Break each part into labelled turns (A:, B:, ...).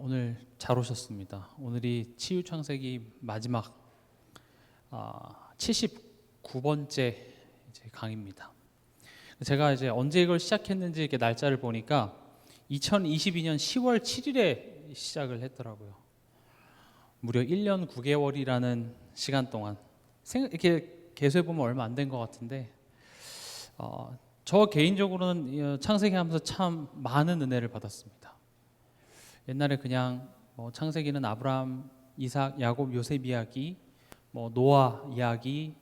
A: 오늘 잘 오셨습니다. 오늘이 치유창세기 마지막 79번째 강의입니다. 제가 이제 언제 이걸 시작했는지 이렇게 날짜를 보니까 2022년 10월 7일에 시작을 했더라고요. 무려 1년 9개월이라는 시간 동안 이렇게 계수해 보면 얼마 안 된 것 같은데 저 개인적으로는 창세기 하면서 참 많은 은혜를 받았습니다. 옛날에 그냥 창세기는 아브라함, 이삭, 야곱, 요셉 이야기, 노아 이야기,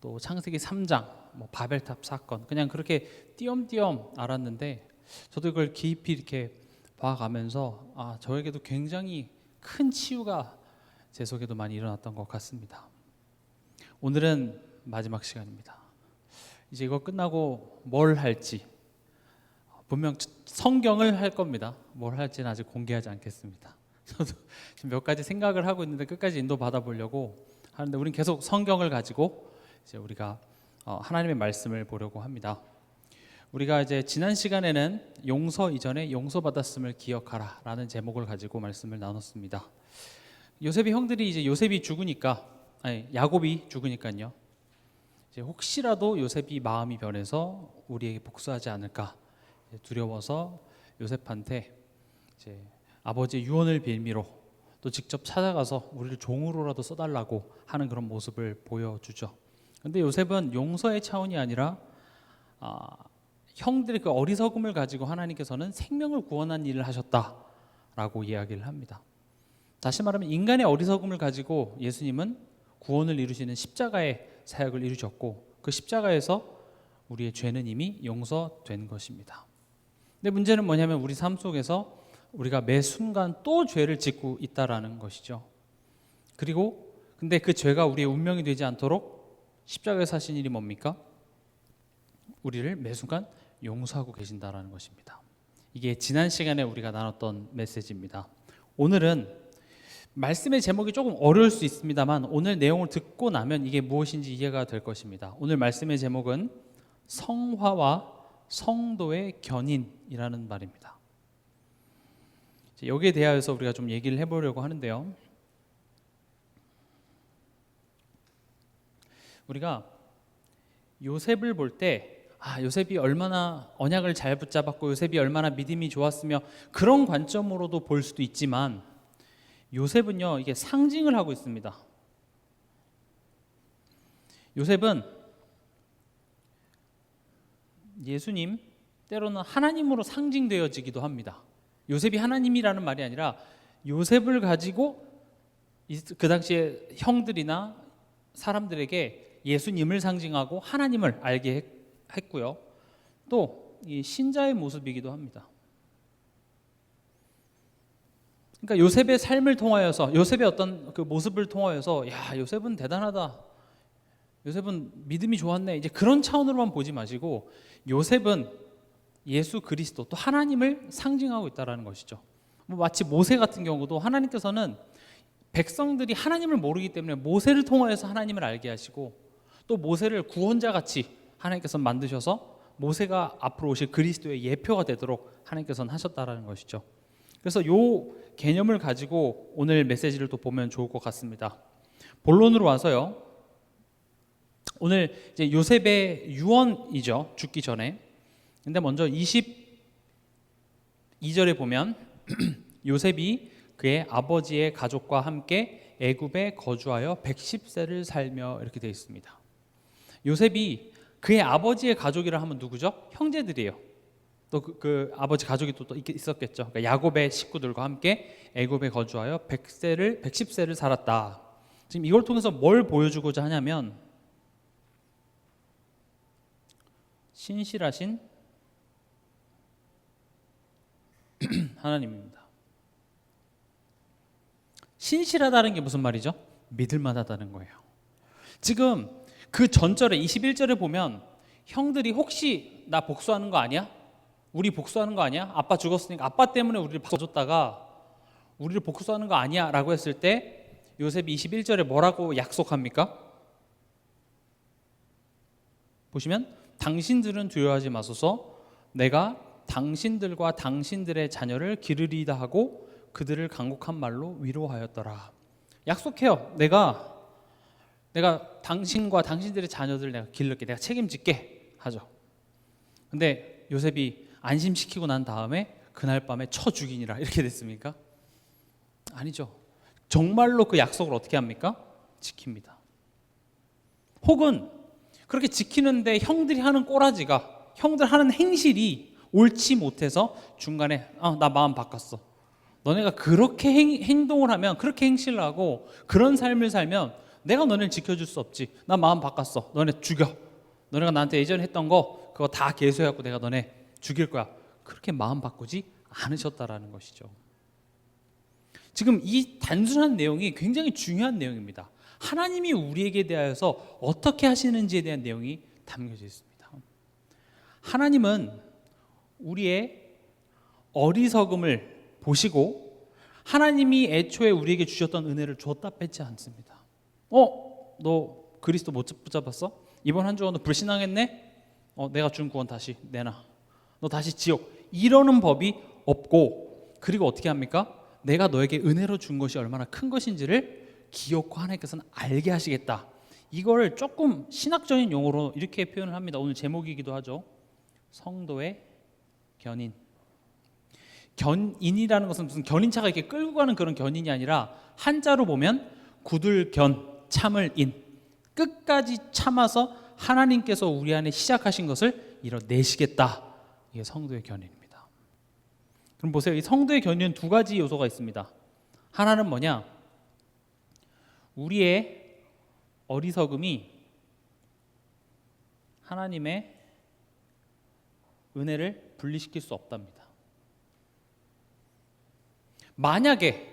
A: 또 창세기 3장, 바벨탑 사건, 그냥 그렇게 띄엄띄엄 알았는데 저도 이걸 깊이 이렇게 봐가면서 저에게도 굉장히 큰 치유가 제 속에도 많이 일어났던 것 같습니다. 오늘은 마지막 시간입니다. 이제 이거 끝나고 뭘 할지 분명 성경을 할 겁니다. 뭘 할지는 아직 공개하지 않겠습니다. 저도 지금 몇 가지 생각을 하고 있는데 끝까지 인도 받아보려고 하는데 우리는 계속 성경을 가지고 이제 우리가 하나님의 말씀을 보려고 합니다. 우리가 이제 지난 시간에는 용서 이전에 용서받았음을 기억하라라는 제목을 가지고 말씀을 나눴습니다. 요셉의 형들이 이제 야곱이 죽으니까요. 이제 혹시라도 요셉이 마음이 변해서 우리에게 복수하지 않을까 두려워서 요셉한테 이제 아버지의 유언을 빌미로 또 직접 찾아가서 우리를 종으로라도 써달라고 하는 그런 모습을 보여주죠. 그런데 요셉은 용서의 차원이 아니라 형들의 그 어리석음을 가지고 하나님께서는 생명을 구원한 일을 하셨다라고 이야기를 합니다. 다시 말하면 인간의 어리석음을 가지고 예수님은 구원을 이루시는 십자가의 사역을 이루셨고 그 십자가에서 우리의 죄는 이미 용서된 것입니다. 근데 문제는 뭐냐면 우리 삶 속에서 우리가 매 순간 또 죄를 짓고 있다라는 것이죠. 그리고 근데 그 죄가 우리의 운명이 되지 않도록 십자가에서 하신 일이 뭡니까? 우리를 매 순간 용서하고 계신다라는 것입니다. 이게 지난 시간에 우리가 나눴던 메시지입니다. 오늘은 말씀의 제목이 조금 어려울 수 있습니다만 오늘 내용을 듣고 나면 이게 무엇인지 이해가 될 것입니다. 오늘 말씀의 제목은 성화와 성도의 견인이라는 말입니다. 여기에 대하여서 우리가 좀 얘기를 해보려고 하는데요. 우리가 요셉을 볼 때 요셉이 얼마나 언약을 잘 붙잡았고 요셉이 얼마나 믿음이 좋았으며 그런 관점으로도 볼 수도 있지만 요셉은요 이게 상징을 하고 있습니다. 요셉은 예수님 때로는 하나님으로 상징되어지기도 합니다. 요셉이 하나님이라는 말이 아니라 요셉을 가지고 그 당시에 형들이나 사람들에게 예수님을 상징하고 하나님을 알게 했고요. 또 이 신자의 모습이기도 합니다. 그러니까 요셉의 삶을 통하여서 요셉의 어떤 그 모습을 통하여서 요셉은 대단하다. 요셉은 믿음이 좋았네. 이제 그런 차원으로만 보지 마시고 요셉은 예수 그리스도 또 하나님을 상징하고 있다라는 것이죠. 마치 모세 같은 경우도 하나님께서는 백성들이 하나님을 모르기 때문에 모세를 통하여서 하나님을 알게 하시고 또 모세를 구원자같이 하나님께서 만드셔서 모세가 앞으로 오실 그리스도의 예표가 되도록 하나님께서는 하셨다라는 것이죠. 그래서 이 개념을 가지고 오늘 메시지를 또 보면 좋을 것 같습니다. 본론으로 와서요. 오늘 이제 요셉의 유언이죠. 죽기 전에. 근데 먼저 22절에 보면 요셉이 그의 아버지의 가족과 함께 애굽에 거주하여 110세를 살며 이렇게 되어 있습니다. 요셉이 그의 아버지의 가족이라 하면 누구죠? 형제들이에요. 또 그 아버지 가족이 또 있었겠죠. 그러니까 야곱의 식구들과 함께 애굽에 거주하여 110세를 살았다. 지금 이걸 통해서 뭘 보여주고자 하냐면 신실하신 하나님입니다. 신실하다는 게 무슨 말이죠? 믿을만하다는 거예요. 지금 그 전절에 21절에 보면 형들이 혹시 나 복수하는 거 아니야? 우리 복수하는 거 아니야? 아빠 죽었으니까 아빠 때문에 우리를 봐줬다가 우리를 복수하는 거 아니야? 라고 했을 때 요셉이 21절에 뭐라고 약속합니까? 보시면 당신들은 두려워하지 마소서 내가 당신들과 당신들의 자녀를 기르리다 하고 그들을 간곡한 말로 위로하였더라. 약속해요. 내가 당신과 당신들의 자녀들을 내가 기를게, 내가 책임질게 하죠. 근데 요셉이 안심시키고 난 다음에 그날 밤에 쳐 죽이니라 이렇게 됐습니까? 아니죠. 정말로 그 약속을 어떻게 합니까? 지킵니다. 혹은 그렇게 지키는데 형들이 하는 꼬라지가, 형들 하는 행실이 옳지 못해서 중간에 나 마음 바꿨어. 너네가 그렇게 행동을 하면, 그렇게 행실을 하고 그런 삶을 살면 내가 너네를 지켜줄 수 없지. 나 마음 바꿨어. 너네 죽여. 너네가 나한테 예전에 했던 거 그거 다 계수해갖고 내가 너네 죽일 거야. 그렇게 마음 바꾸지 않으셨다라는 것이죠. 지금 이 단순한 내용이 굉장히 중요한 내용입니다. 하나님이 우리에게 대하여서 어떻게 하시는지에 대한 내용이 담겨져 있습니다. 하나님은 우리의 어리석음을 보시고 하나님이 애초에 우리에게 주셨던 은혜를 줬다 뺐지 않습니다. 너 그리스도 못 붙잡았어? 이번 한 주간 너 불신앙했네? 내가 준 구원 다시 내놔. 너 다시 지옥. 이러는 법이 없고, 그리고 어떻게 합니까? 내가 너에게 은혜로 준 것이 얼마나 큰 것인지를 기억고 하나님께서는 알게 하시겠다. 이거를 조금 신학적인 용어로 이렇게 표현을 합니다. 오늘 제목이기도 하죠. 성도의 견인. 견인이라는 것은 무슨 견인차가 이렇게 끌고 가는 그런 견인이 아니라 한자로 보면 굳을견, 참을인. 끝까지 참아서 하나님께서 우리 안에 시작하신 것을 이뤄내시겠다. 이게 성도의 견인입니다. 그럼 보세요. 이 성도의 견인은 두 가지 요소가 있습니다. 하나는 뭐냐? 우리의 어리석음이 하나님의 은혜를 분리시킬 수 없답니다. 만약에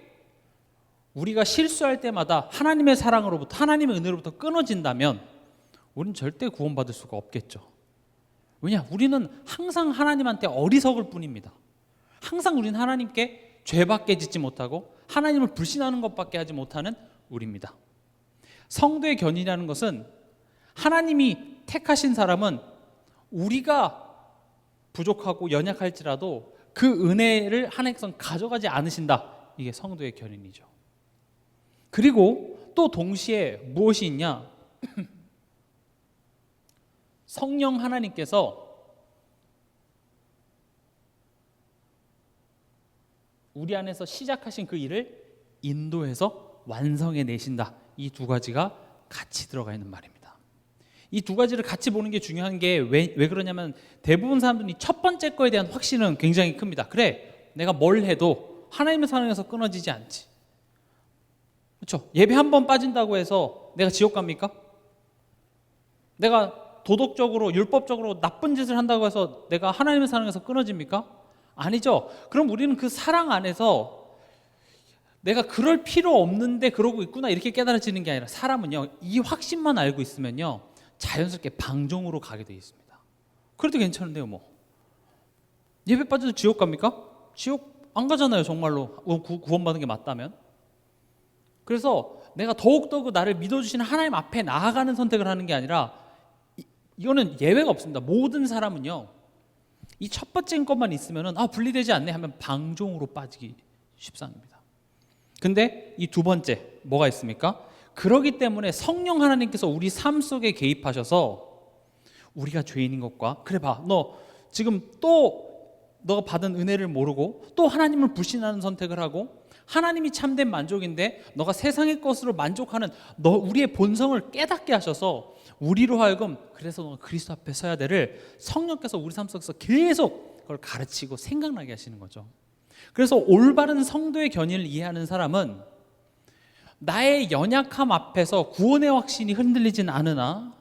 A: 우리가 실수할 때마다 하나님의 사랑으로부터, 하나님의 은혜로부터 끊어진다면 우리는 절대 구원받을 수가 없겠죠. 왜냐? 우리는 항상 하나님한테 어리석을 뿐입니다. 항상 우리는 하나님께 죄밖에 짓지 못하고 하나님을 불신하는 것밖에 하지 못하는 우리입니다. 성도의 견인이라는 것은 하나님이 택하신 사람은 우리가 부족하고 연약할지라도 그 은혜를 하나님께서는 가져가지 않으신다. 이게 성도의 견인이죠. 그리고 또 동시에 무엇이 있냐? 성령 하나님께서 우리 안에서 시작하신 그 일을 인도해서 완성해 내신다. 이 두 가지가 같이 들어가 있는 말입니다. 이 두 가지를 같이 보는 게 중요한 게 왜 그러냐면 대부분 사람들이 첫 번째 거에 대한 확신은 굉장히 큽니다. 그래, 내가 뭘 해도 하나님의 사랑에서 끊어지지 않지. 그렇죠? 예배 한 번 빠진다고 해서 내가 지옥 갑니까? 내가 도덕적으로 율법적으로 나쁜 짓을 한다고 해서 내가 하나님의 사랑에서 끊어집니까? 아니죠. 그럼 우리는 그 사랑 안에서 내가 그럴 필요 없는데 그러고 있구나 이렇게 깨달아지는 게 아니라, 사람은요 이 확신만 알고 있으면요 자연스럽게 방종으로 가게 돼 있습니다. 그래도 괜찮은데요. 뭐 예배 빠져도 지옥 갑니까? 지옥 안 가잖아요. 정말로 구원받은 게 맞다면. 그래서 내가 더욱더 그 나를 믿어주시는 하나님 앞에 나아가는 선택을 하는 게 아니라, 이거는 예외가 없습니다. 모든 사람은요 이 첫 번째 것만 있으면은 분리되지 않네 하면 방종으로 빠지기 십상입니다. 근데 이 두 번째 뭐가 있습니까? 그러기 때문에 성령 하나님께서 우리 삶 속에 개입하셔서 우리가 죄인인 것과, 그래 봐, 너 지금 또 너가 받은 은혜를 모르고 또 하나님을 불신하는 선택을 하고 하나님이 참된 만족인데 너가 세상의 것으로 만족하는 우리의 본성을 깨닫게 하셔서 우리로 하여금 그래서 너가 그리스도 앞에 서야 되를 성령께서 우리 삶 속에서 계속 그걸 가르치고 생각나게 하시는 거죠. 그래서 올바른 성도의 견인을 이해하는 사람은 나의 연약함 앞에서 구원의 확신이 흔들리진 않으나,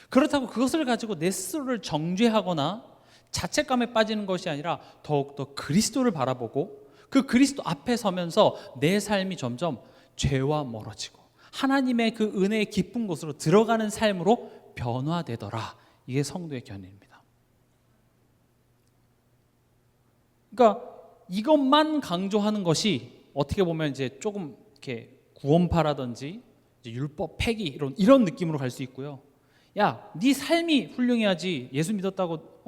A: 그렇다고 그것을 가지고 내 스스로를 정죄하거나 자책감에 빠지는 것이 아니라 더욱더 그리스도를 바라보고 그 그리스도 앞에 서면서 내 삶이 점점 죄와 멀어지고 하나님의 그 은혜의 깊은 곳으로 들어가는 삶으로 변화되더라. 이게 성도의 견인입니다. 그러니까 이것만 강조하는 것이 어떻게 보면 이제 조금 이렇게 구원파라든지 이제 율법 폐기 이런 느낌으로 갈 수 있고요. 야, 네 삶이 훌륭해야지 예수 믿었다고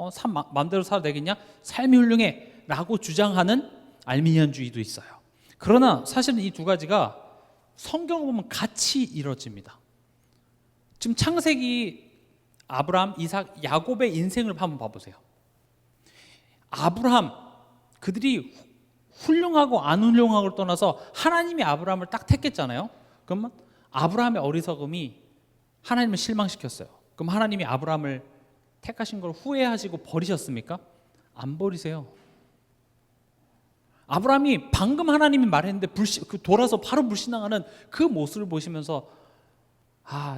A: 마음대로 살아도 되겠냐? 삶이 훌륭해 라고 주장하는 알미니안주의도 있어요. 그러나 사실은 이 두 가지가 성경을 보면 같이 이루어집니다. 지금 창세기 아브라함, 이삭, 야곱의 인생을 한번 봐보세요. 아브라함, 그들이 훌륭하고 안 훌륭하고를 떠나서 하나님이 아브라함을 딱 택했잖아요. 그러면 아브라함의 어리석음이 하나님을 실망시켰어요. 그럼 하나님이 아브라함을 택하신 걸 후회하시고 버리셨습니까? 안 버리세요. 아브라함이 방금 하나님이 말했는데 돌아서 바로 불신앙하는 그 모습을 보시면서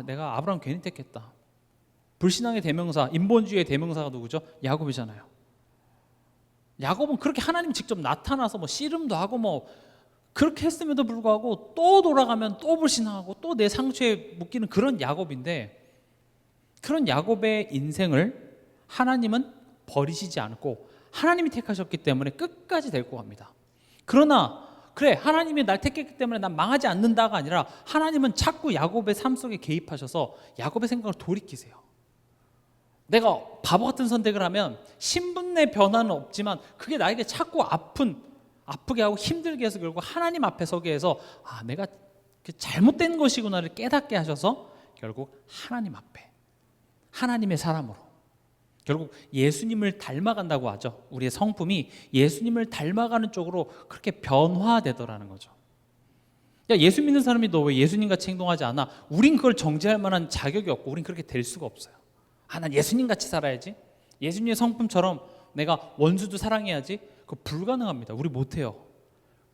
A: 내가 아브라함 괜히 택했다. 불신앙의 대명사, 인본주의의 대명사가 누구죠? 야곱이잖아요. 야곱은 그렇게 하나님 직접 나타나서 뭐 씨름도 하고 그렇게 했음에도 불구하고 또 돌아가면 또 불신앙하고 또 내 상처에 묶이는 그런 야곱인데, 그런 야곱의 인생을 하나님은 버리시지 않고 하나님이 택하셨기 때문에 끝까지 데리고 갑니다. 그러나 그래, 하나님이 날 택했기 때문에 난 망하지 않는다가 아니라 하나님은 자꾸 야곱의 삶 속에 개입하셔서 야곱의 생각을 돌이키세요. 내가 바보 같은 선택을 하면 신분 내 변화는 없지만 그게 나에게 자꾸 아프게 하고 힘들게 해서 결국 하나님 앞에 서게 해서 내가 잘못된 것이구나를 깨닫게 하셔서 결국 하나님 앞에, 하나님의 사람으로, 결국 예수님을 닮아간다고 하죠. 우리의 성품이 예수님을 닮아가는 쪽으로 그렇게 변화되더라는 거죠. 야, 예수 믿는 사람이 너 왜 예수님같이 행동하지 않아? 우린 그걸 정죄할 만한 자격이 없고 우린 그렇게 될 수가 없어요. 난 예수님같이 살아야지, 예수님의 성품처럼 내가 원수도 사랑해야지, 그거 불가능합니다. 우리 못해요.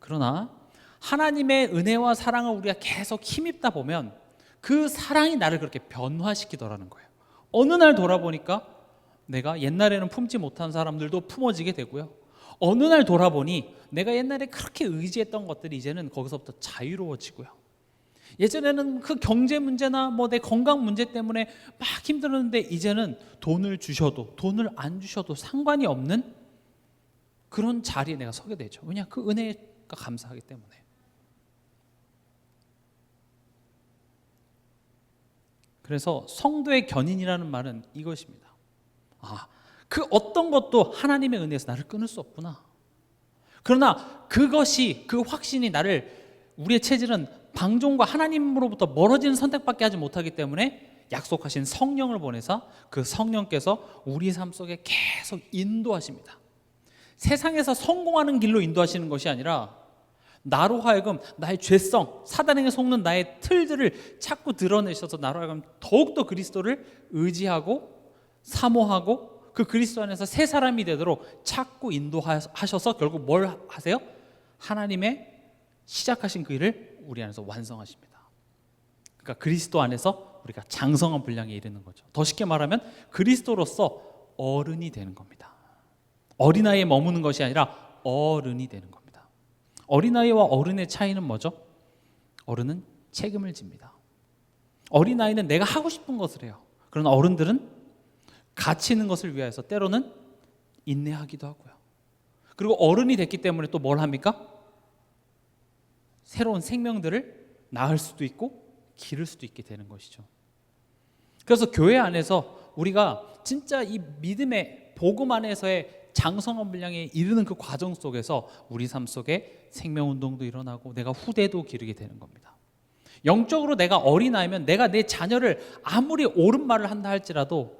A: 그러나 하나님의 은혜와 사랑을 우리가 계속 힘입다 보면 그 사랑이 나를 그렇게 변화시키더라는 거예요. 어느 날 돌아보니까 내가 옛날에는 품지 못한 사람들도 품어지게 되고요, 어느 날 돌아보니 내가 옛날에 그렇게 의지했던 것들이 이제는 거기서부터 자유로워지고요, 예전에는 그 경제 문제나 내 건강 문제 때문에 막 힘들었는데 이제는 돈을 주셔도 돈을 안 주셔도 상관이 없는 그런 자리에 내가 서게 되죠. 왜냐? 그 은혜가 감사하기 때문에. 그래서 성도의 견인이라는 말은 이것입니다. 그 어떤 것도 하나님의 은혜에서 나를 끊을 수 없구나. 그러나 그것이, 그 확신이 우리의 체질은 방종과 하나님으로부터 멀어지는 선택밖에 하지 못하기 때문에 약속하신 성령을 보내서 그 성령께서 우리 삶 속에 계속 인도하십니다. 세상에서 성공하는 길로 인도하시는 것이 아니라 나로 하여금 나의 죄성, 사단에게 속는 나의 틀들을 자꾸 드러내셔서 나로 하여금 더욱더 그리스도를 의지하고 사모하고 그 그리스도 안에서 새 사람이 되도록 자꾸 인도하셔서 결국 뭘 하세요? 하나님의 시작하신 그 일을 우리 안에서 완성하십니다. 그러니까 그리스도 안에서 우리가 장성한 분량에 이르는 거죠. 더 쉽게 말하면 그리스도로서 어른이 되는 겁니다. 어린아이에 머무는 것이 아니라 어른이 되는 겁니다. 어린아이와 어른의 차이는 뭐죠? 어른은 책임을 집니다. 어린아이는 내가 하고 싶은 것을 해요. 그러나 어른들은 가치 있는 것을 위하여서 때로는 인내하기도 하고요. 그리고 어른이 됐기 때문에 또 뭘 합니까? 새로운 생명들을 낳을 수도 있고 기를 수도 있게 되는 것이죠. 그래서 교회 안에서 우리가 진짜 이 믿음의 복음 안에서의 장성한 분량에 이르는 그 과정 속에서 우리 삶 속에 생명운동도 일어나고 내가 후대도 기르게 되는 겁니다. 영적으로 내가 어린아이면 내가 내 자녀를 아무리 옳은 말을 한다 할지라도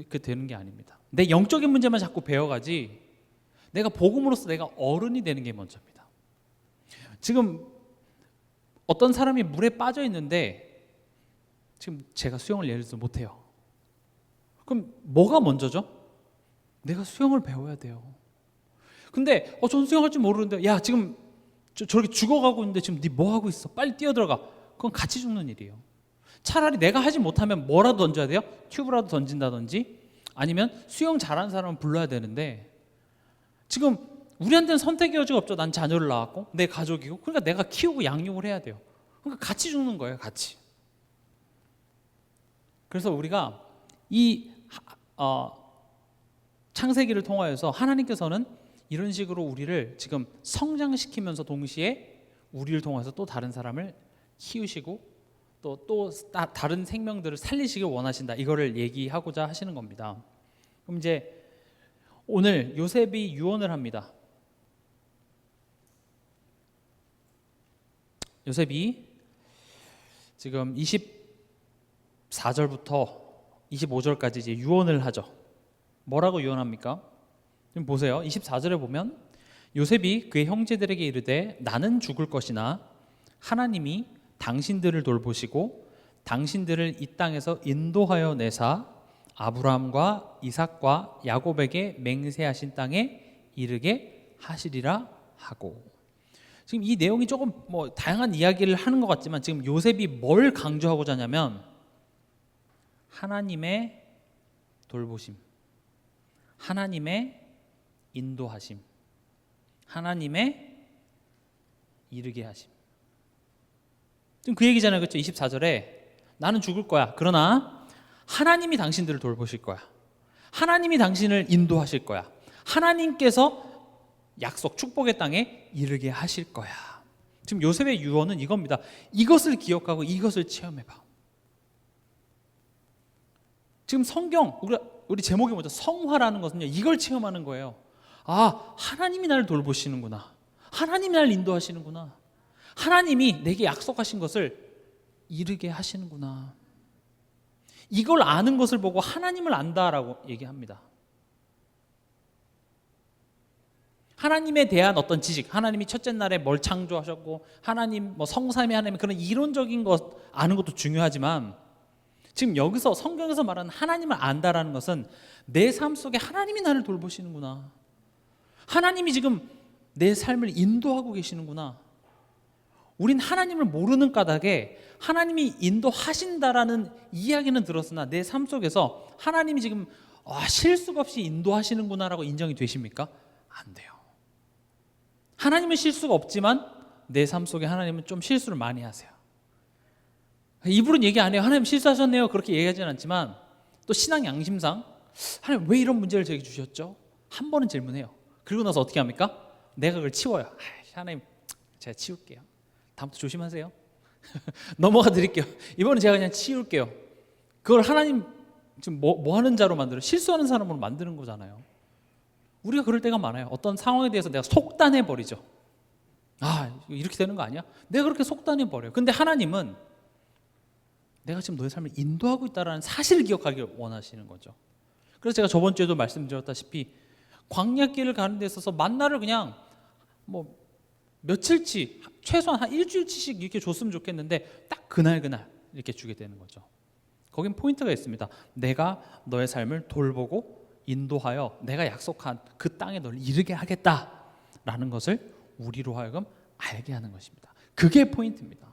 A: 그 되는 게 아닙니다. 내 영적인 문제만 자꾸 배워가지 내가 복음으로서 내가 어른이 되는 게 먼저입니다. 지금 어떤 사람이 물에 빠져 있는데 지금 제가 수영을 예를 들어서 못해요. 그럼 뭐가 먼저죠? 내가 수영을 배워야 돼요. 근데 전 수영할 줄 모르는데 야 지금 저렇게 죽어가고 있는데 지금 네 뭐 하고 있어? 빨리 뛰어들어가. 그건 같이 죽는 일이에요. 차라리 내가 하지 못하면 뭐라도 던져야 돼요? 튜브라도 던진다든지 아니면 수영 잘하는 사람을 불러야 되는데 지금 우리한테는 선택의 여지가 없죠. 난 자녀를 낳았고 내 가족이고 그러니까 내가 키우고 양육을 해야 돼요. 그러니까 같이 죽는 거예요. 같이. 그래서 우리가 이 창세기를 통하여서 하나님께서는 이런 식으로 우리를 지금 성장시키면서 동시에 우리를 통해서 또 다른 사람을 키우시고 또 다른 생명들을 살리시길 원하신다. 이거를 얘기하고자 하시는 겁니다. 그럼 이제 오늘 요셉이 유언을 합니다. 요셉이 지금 24절부터 25절까지 이제 유언을 하죠. 뭐라고 유언합니까? 지금 보세요. 24절에 보면 요셉이 그의 형제들에게 이르되 나는 죽을 것이나 하나님이 당신들을 돌보시고 당신들을 이 땅에서 인도하여 내사 아브라함과 이삭과 야곱에게 맹세하신 땅에 이르게 하시리라 하고. 지금 이 내용이 조금 다양한 이야기를 하는 것 같지만 지금 요셉이 뭘 강조하고자 하냐면 하나님의 돌보심, 하나님의 인도하심, 하나님의 이르게 하심. 지금 그 얘기잖아요. 그렇죠? 24절에 나는 죽을 거야. 그러나 하나님이 당신들을 돌보실 거야. 하나님이 당신을 인도하실 거야. 하나님께서 약속 축복의 땅에 이르게 하실 거야. 지금 요셉의 유언은 이겁니다. 이것을 기억하고 이것을 체험해봐. 지금 성경 우리 제목이 뭐죠? 성화라는 것은요, 이걸 체험하는 거예요. 아, 하나님이 나를 돌보시는구나. 하나님이 나를 인도하시는구나. 하나님이 내게 약속하신 것을 이루게 하시는구나. 이걸 아는 것을 보고 하나님을 안다라고 얘기합니다. 하나님에 대한 어떤 지식, 하나님이 첫째 날에 뭘 창조하셨고 하나님 성삼위 하나님, 그런 이론적인 것 아는 것도 중요하지만 지금 여기서 성경에서 말하는 하나님을 안다라는 것은 내 삶 속에 하나님이 나를 돌보시는구나. 하나님이 지금 내 삶을 인도하고 계시는구나. 우린 하나님을 모르는 까닭에 하나님이 인도하신다라는 이야기는 들었으나 내 삶 속에서 하나님이 지금 실수가 없이 인도하시는구나라고 인정이 되십니까? 안 돼요. 하나님은 실수가 없지만 내 삶 속에 하나님은 좀 실수를 많이 하세요. 입으로는 얘기 안 해요. 하나님 실수하셨네요. 그렇게 얘기하지는 않지만 또 신앙 양심상 하나님 왜 이런 문제를 제게 주셨죠? 한 번은 질문해요. 그리고 나서 어떻게 합니까? 내가 그걸 치워요. 하나님 제가 치울게요. 다음부터 조심하세요. 넘어가 드릴게요. 이번엔 제가 그냥 치울게요. 그걸 하나님 지금 뭐 하는 자로 만들어? 실수하는 사람으로 만드는 거잖아요. 우리가 그럴 때가 많아요. 어떤 상황에 대해서 내가 속단해 버리죠. 이렇게 되는 거 아니야? 내가 그렇게 속단해 버려요. 근데 하나님은 내가 지금 너의 삶을 인도하고 있다는 사실을 기억하기를 원하시는 거죠. 그래서 제가 저번 주에도 말씀드렸다시피 광야길을 가는 데 있어서 만나를 그냥 며칠치, 최소한 한 일주일치씩 이렇게 줬으면 좋겠는데 딱 그날 이렇게 주게 되는 거죠. 거긴 포인트가 있습니다. 내가 너의 삶을 돌보고 인도하여 내가 약속한 그 땅에 너를 이르게 하겠다라는 것을 우리로 하여금 알게 하는 것입니다. 그게 포인트입니다.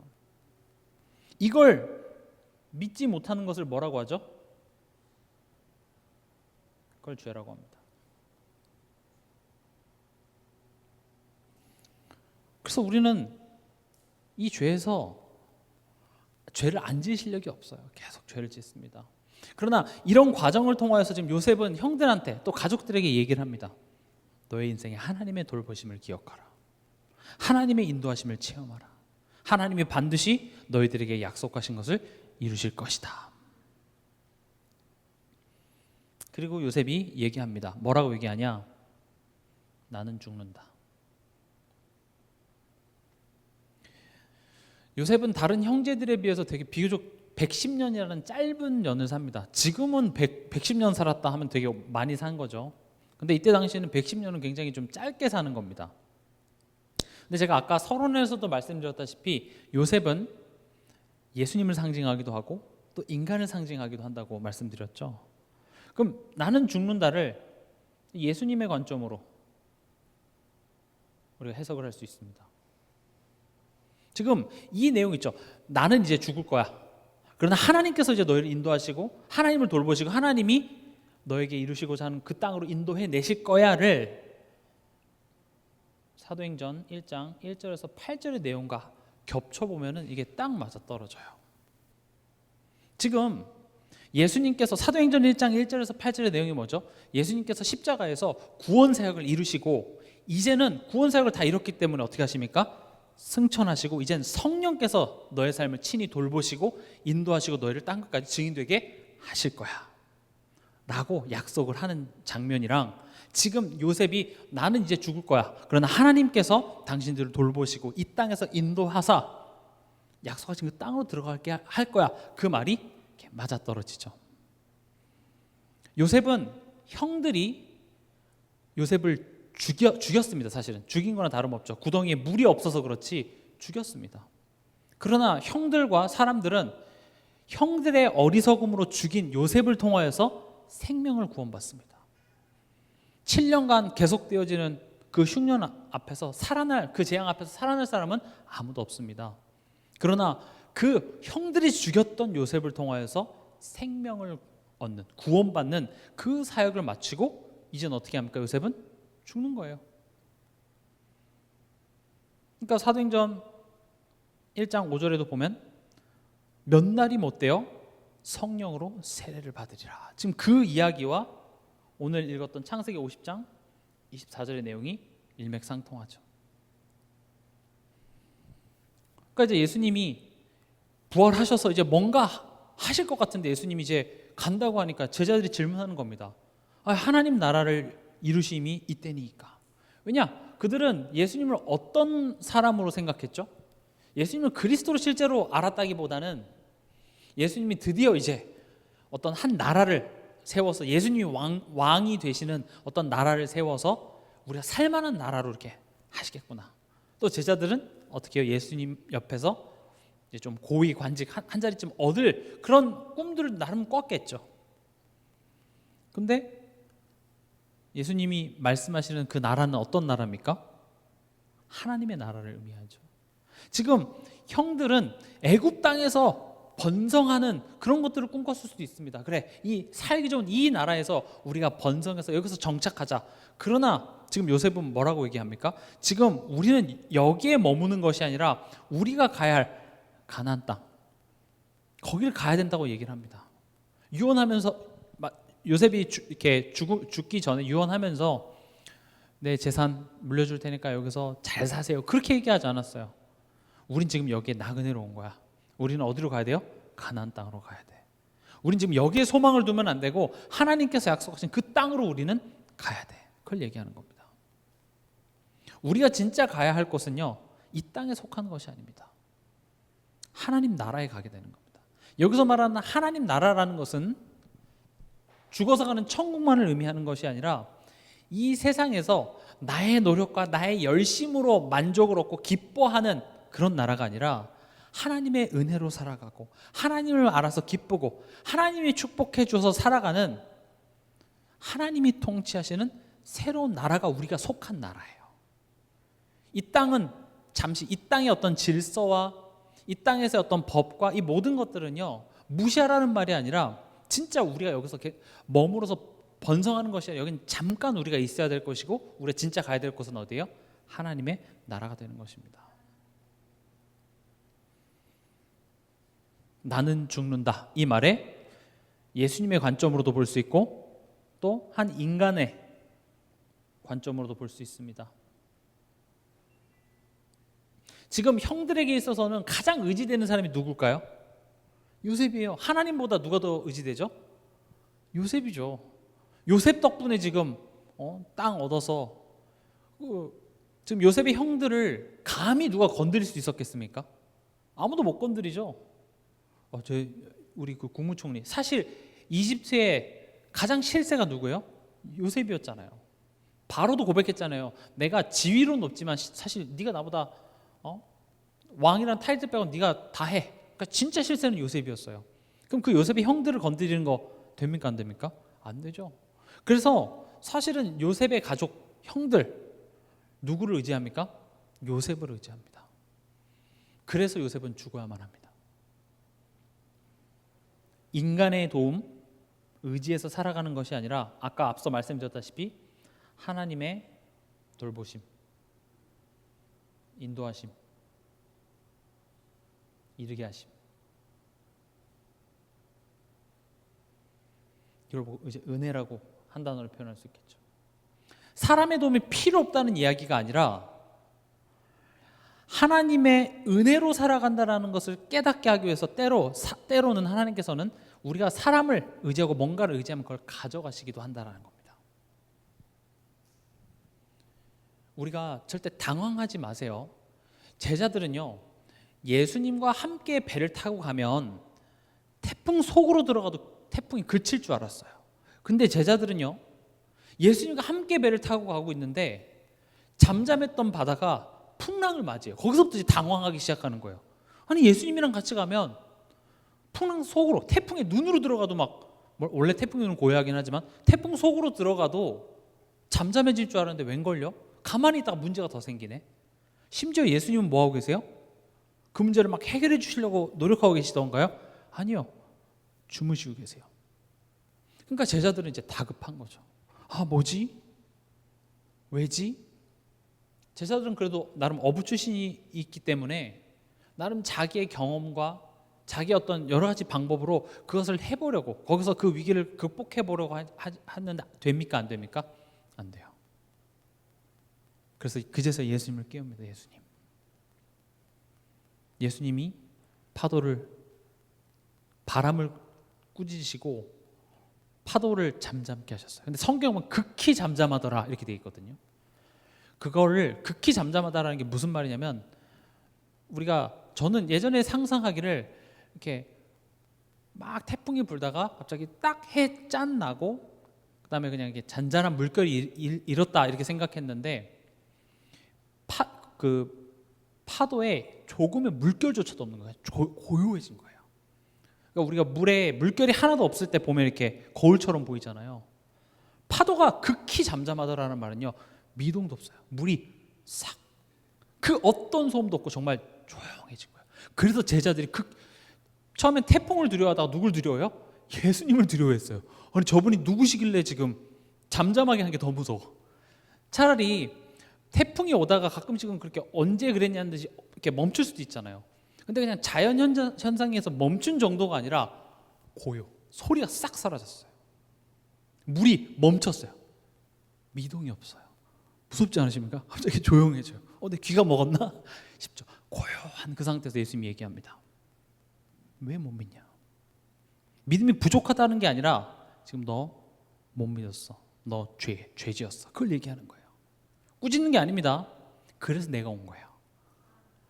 A: 이걸 믿지 못하는 것을 뭐라고 하죠? 그걸 죄라고 합니다. 그래서 우리는 이 죄에서 죄를 안 지을 실력이 없어요. 계속 죄를 짓습니다. 그러나 이런 과정을 통하여서 지금 요셉은 형들한테 또 가족들에게 얘기를 합니다. 너의 인생에 하나님의 돌보심을 기억하라. 하나님의 인도하심을 체험하라. 하나님이 반드시 너희들에게 약속하신 것을 이루실 것이다. 그리고 요셉이 얘기합니다. 뭐라고 얘기하냐? 나는 죽는다. 요셉은 다른 형제들에 비해서 되게 비교적 110년이라는 짧은 년을 삽니다. 지금은 110년 살았다 하면 되게 많이 산 거죠. 근데 이때 당시에는 110년은 굉장히 좀 짧게 사는 겁니다. 근데 제가 아까 서론에서도 말씀드렸다시피 요셉은 예수님을 상징하기도 하고 또 인간을 상징하기도 한다고 말씀드렸죠. 그럼 나는 죽는다를 예수님의 관점으로 우리가 해석을 할 수 있습니다. 지금 이 내용 있죠. 나는 이제 죽을 거야. 그러나 하나님께서 이제 너희를 인도하시고 하나님을 돌보시고 하나님이 너에게 이루시고자 하는 그 땅으로 인도해 내실 거야를 사도행전 1장 1절에서 8절의 내용과 겹쳐보면 이게 딱 맞아떨어져요. 지금 예수님께서 사도행전 1장 1절에서 8절의 내용이 뭐죠? 예수님께서 십자가에서 구원 사역을 이루시고 이제는 구원 사역을 다 이뤘기 때문에 어떻게 하십니까? 승천하시고 이제는 성령께서 너의 삶을 친히 돌보시고 인도하시고 너희를 땅 끝까지 증인되게 하실 거야 라고 약속을 하는 장면이랑 지금 요셉이 나는 이제 죽을 거야. 그러나 하나님께서 당신들을 돌보시고 이 땅에서 인도하사 약속하신 그 땅으로 들어갈게 할 거야. 그 말이 이렇게 맞아떨어지죠. 요셉은 형들이 요셉을 죽였습니다. 사실은 죽인 거나 다름없죠. 구덩이에 물이 없어서 그렇지 죽였습니다. 그러나 형들과 사람들은 형들의 어리석음으로 죽인 요셉을 통하여서 생명을 구원받습니다. 7년간 계속되어지는 그 흉년 앞에서 그 재앙 앞에서 살아날 사람은 아무도 없습니다. 그러나 그 형들이 죽였던 요셉을 통하여서 생명을 얻는, 구원받는 그 사역을 마치고 이제는 어떻게 합니까? 요셉은 죽는 거예요. 그러니까 사도행전 1장 5절에도 보면 몇 날이 못 되어 성령으로 세례를 받으리라. 지금 그 이야기와 오늘 읽었던 창세기 50장 24절의 내용이 일맥상통하죠. 그러니까 이제 예수님이 부활하셔서 이제 뭔가 하실 것 같은데 예수님이 이제 간다고 하니까 제자들이 질문하는 겁니다. 하나님 나라를 이루심이 이때니까. 왜냐? 그들은 예수님을 어떤 사람으로 생각했죠? 예수님을 그리스도로 실제로 알았다기보다는 예수님이 드디어 이제 어떤 한 나라를 세워서 예수님이 왕이 되시는 어떤 나라를 세워서 우리가 살만한 나라로 이렇게 하시겠구나. 또 제자들은 어떻게 해요? 예수님 옆에서 이제 좀 고위 관직 한 자리쯤 얻을 그런 꿈들을 나름 꿨겠죠. 근데 예수님이 말씀하시는 그 나라는 어떤 나라입니까? 하나님의 나라를 의미하죠. 지금 형들은 애굽 땅에서 번성하는 그런 것들을 꿈꿨을 수도 있습니다. 그래, 이 살기 좋은 이 나라에서 우리가 번성해서 여기서 정착하자. 그러나 지금 요셉은 뭐라고 얘기합니까? 지금 우리는 여기에 머무는 것이 아니라 우리가 가야 할 가나안 땅, 거기를 가야 된다고 얘기를 합니다. 유언하면서 요셉이 이렇게 죽기 전에 유언하면서 내 재산 물려줄 테니까 여기서 잘 사세요. 그렇게 얘기하지 않았어요. 우린 지금 여기에 나그네로 온 거야. 우리는 어디로 가야 돼요? 가나안 땅으로 가야 돼. 우린 지금 여기에 소망을 두면 안 되고 하나님께서 약속하신 그 땅으로 우리는 가야 돼. 그걸 얘기하는 겁니다. 우리가 진짜 가야 할 곳은요, 이 땅에 속하는 것이 아닙니다. 하나님 나라에 가게 되는 겁니다. 여기서 말하는 하나님 나라라는 것은 죽어서 가는 천국만을 의미하는 것이 아니라 이 세상에서 나의 노력과 나의 열심으로 만족을 얻고 기뻐하는 그런 나라가 아니라 하나님의 은혜로 살아가고 하나님을 알아서 기쁘고 하나님이 축복해 주어서 살아가는 하나님이 통치하시는 새로운 나라가 우리가 속한 나라예요. 이 땅은 잠시 이 땅의 어떤 질서와 이 땅에서의 어떤 법과 이 모든 것들은요, 무시하라는 말이 아니라 진짜 우리가 여기서 머무러서 번성하는 것이 아니라 여기는 잠깐 우리가 있어야 될 것이고 우리가 진짜 가야 될 곳은 어디예요? 하나님의 나라가 되는 것입니다. 나는 죽는다, 이 말에 예수님의 관점으로도 볼 수 있고 또 한 인간의 관점으로도 볼 수 있습니다. 지금 형들에게 있어서는 가장 의지되는 사람이 누굴까요? 요셉이에요. 하나님보다 누가 더 의지되죠? 요셉이죠. 요셉 덕분에 지금 땅 얻어서 지금 요셉의 형들을 감히 누가 건드릴 수 있었겠습니까? 아무도 못 건드리죠. 우리 그 국무총리, 사실 이집트의 가장 실세가 누구예요? 요셉이었잖아요. 바로도 고백했잖아요. 내가 지위로 높지만 사실 네가 나보다 왕이란 타이틀 빼고 네가 다 해. 그러니까 진짜 실세는 요셉이었어요. 그럼 그 요셉의 형들을 건드리는 거 됩니까, 안 됩니까? 안 되죠. 그래서 사실은 요셉의 가족 형들 누구를 의지합니까? 요셉을 의지합니다. 그래서 요셉은 죽어야만 합니다. 인간의 도움, 의지에서 살아가는 것이 아니라 아까 앞서 말씀드렸다시피 하나님의 돌보심, 인도하심, 이르게 하심, 이걸 보고 이제 은혜라고 한 단어로 표현할 수 있겠죠. 사람의 도움이 필요 없다는 이야기가 아니라 하나님의 은혜로 살아간다는 것을 깨닫게 하기 위해서 때로는 하나님께서는 우리가 사람을 의지하고 뭔가를 의지하면 그걸 가져가시기도 한다는 겁니다. 우리가 절대 당황하지 마세요. 제자들은요, 예수님과 함께 배를 타고 가면 태풍 속으로 들어가도 태풍이 그칠 줄 알았어요. 근데 제자들은요, 예수님과 함께 배를 타고 가고 있는데 잠잠했던 바다가 풍랑을 맞이해요. 거기서부터 이제 당황하기 시작하는 거예요. 아니, 예수님이랑 같이 가면 풍랑 속으로, 태풍의 눈으로 들어가도 막, 원래 태풍의 눈은 고요하긴 하지만 태풍 속으로 들어가도 잠잠해질 줄 알았는데 웬걸요? 가만히 있다가 문제가 더 생기네. 심지어 예수님은 뭐하고 계세요? 그 문제를 막 해결해 주시려고 노력하고 계시던가요? 아니요, 주무시고 계세요. 그러니까 제자들은 이제 다급한 거죠. 아, 뭐지? 왜지? 제자들은 그래도 나름 어부 출신이 있기 때문에 나름 자기의 경험과 자기 어떤 여러 가지 방법으로 그것을 해보려고, 거기서 그 위기를 극복해 보려고 하는데 됩니까? 안 됩니까? 안 돼요. 그래서 그제서 예수님을 깨웁니다. 예수님이 바람을 꾸짖으시고 파도를 잠잠케 하셨어요. 근데 성경은 극히 잠잠하더라 이렇게 돼 있거든요. 그거를 극히 잠잠하다라는 게 무슨 말이냐면, 저는 예전에 상상하기를 이렇게 막 태풍이 불다가 갑자기 딱 해 짠 나고 그다음에 그냥 이게 잔잔한 물결이 일었다 이렇게 생각했는데, 파도에 조금의 물결조차도 없는 거예요. 고요해진 거예요. 그러니까 우리가 물에 물결이 하나도 없을 때 보면 이렇게 거울처럼 보이잖아요. 파도가 극히 잠잠하다라는 말은요, 미동도 없어요. 물이 싹, 그 어떤 소음도 없고 정말 조용해진 거예요. 그래서 제자들이 처음엔 태풍을 두려워하다가 누굴 두려워요? 예수님을 두려워했어요. 아니, 저분이 누구시길래 지금 잠잠하게 하는 게 더 무서워. 차라리 태풍이 오다가 가끔씩은 그렇게 언제 그랬냐는 듯이 이렇게 멈출 수도 있잖아요. 근데 그냥 자연 현상에서 멈춘 정도가 아니라 고요, 소리가 싹 사라졌어요. 물이 멈췄어요. 미동이 없어요. 무섭지 않으십니까? 갑자기 조용해져요. 내 귀가 먹었나 싶죠. 고요한 그 상태에서 예수님이 얘기합니다. 왜 못 믿냐? 믿음이 부족하다는 게 아니라 지금 너 못 믿었어. 너 죄지었어. 그걸 얘기하는 거예요. 꾸짖는 게 아닙니다. 그래서 내가 온 거예요.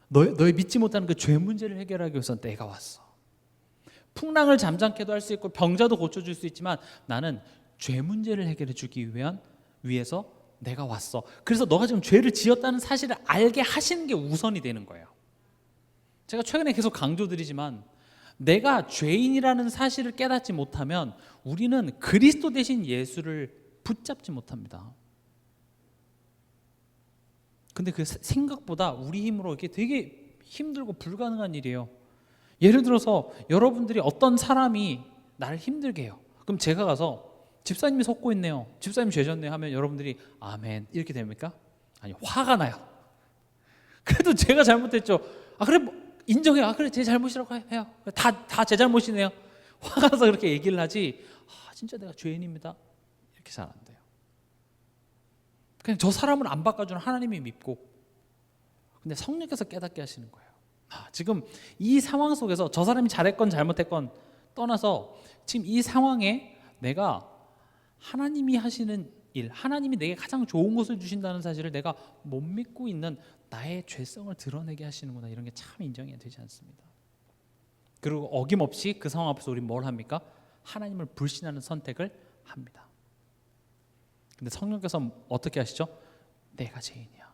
A: 너의 믿지 못하는 그 죄 문제를 해결하기 위해서 내가 왔어. 풍랑을 잠잠케도 할 수 있고 병자도 고쳐줄 수 있지만 나는 죄 문제를 해결해 주기 위해서 내가 왔어. 그래서 너가 지금 죄를 지었다는 사실을 알게 하시는 게 우선이 되는 거예요. 제가 최근에 계속 강조드리지만, 내가 죄인이라는 사실을 깨닫지 못하면 우리는 그리스도 대신 예수를 붙잡지 못합니다. 근데 그 생각보다 우리 힘으로 이게 되게 힘들고 불가능한 일이에요. 예를 들어서 여러분들이 어떤 사람이 나를 힘들게 해요. 그럼 제가 가서 집사님이 속고 있네요, 집사님 죄졌네요 하면 여러분들이 아멘 이렇게 됩니까? 아니, 화가 나요. 그래도 제가 잘못했죠. 그래, 인정해요. 그래, 제 잘못이라고 해요. 다 제 잘못이네요. 화가 나서 그렇게 얘기를 하지, 진짜 내가 죄인입니다 이렇게 잘 안 돼요. 그냥 저 사람을 안 바꿔주는 하나님이 믿고, 근데 성령께서 깨닫게 하시는 거예요. 지금 이 상황 속에서 저 사람이 잘했건 잘못했건 떠나서 지금 이 상황에 내가 하나님이 하시는 일, 하나님이 내게 가장 좋은 것을 주신다는 사실을 내가 못 믿고 있는 나의 죄성을 드러내게 하시는구나, 이런 게 참 인정이 되지 않습니다. 그리고 어김없이 그 상황 앞에서 우리는 뭘 합니까? 하나님을 불신하는 선택을 합니다. 근데 성령께서 어떻게 하시죠? 내가 죄인이야.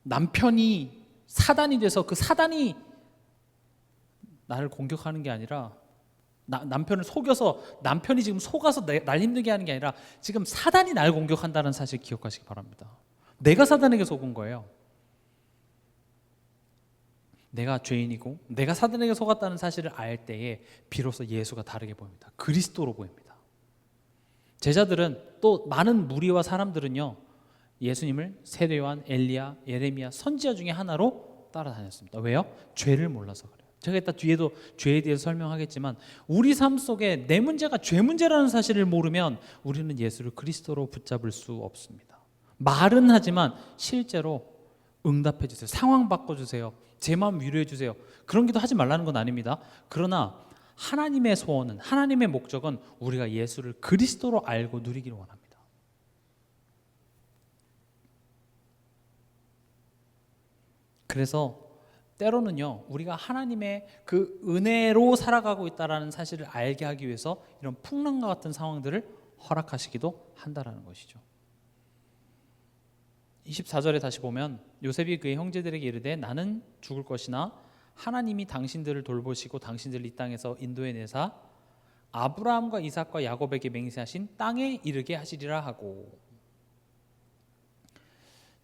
A: 남편이 사단이 돼서 그 사단이 나를 공격하는 게 아니라, 남편을 속여서 남편이 지금 속아서 날 힘들게 하는 게 아니라 지금 사단이 날 공격한다는 사실 기억하시기 바랍니다. 내가 사단에게 속은 거예요. 내가 죄인이고 내가 사단에게 속았다는 사실을 알 때에 비로소 예수가 다르게 보입니다. 그리스도로 보입니다. 제자들은, 또 많은 무리와 사람들은요, 예수님을 세례요한, 엘리야, 예레미야, 선지자 중에 하나로 따라다녔습니다. 왜요? 죄를 몰라서 그래요. 제가 이따 뒤에도 죄에 대해서 설명하겠지만, 우리 삶 속에 내 문제가 죄 문제라는 사실을 모르면 우리는 예수를 그리스도로 붙잡을 수 없습니다. 말은 하지만 실제로 응답해 주세요. 상황 바꿔주세요. 제 마음 위로해 주세요. 그런 기도 하지 말라는 건 아닙니다. 그러나 하나님의 소원은, 하나님의 목적은 우리가 예수를 그리스도로 알고 누리기를 원합니다. 그래서 때로는요, 우리가 하나님의 그 은혜로 살아가고 있다라는 사실을 알게 하기 위해서 이런 풍랑과 같은 상황들을 허락하시기도 한다라는 것이죠. 24절에 다시 보면 요셉이 그의 형제들에게 이르되 나는 죽을 것이나 하나님이 당신들을 돌보시고 당신들을 이 땅에서 인도해 내사 아브라함과 이삭과 야곱에게 맹세하신 땅에 이르게 하시리라 하고.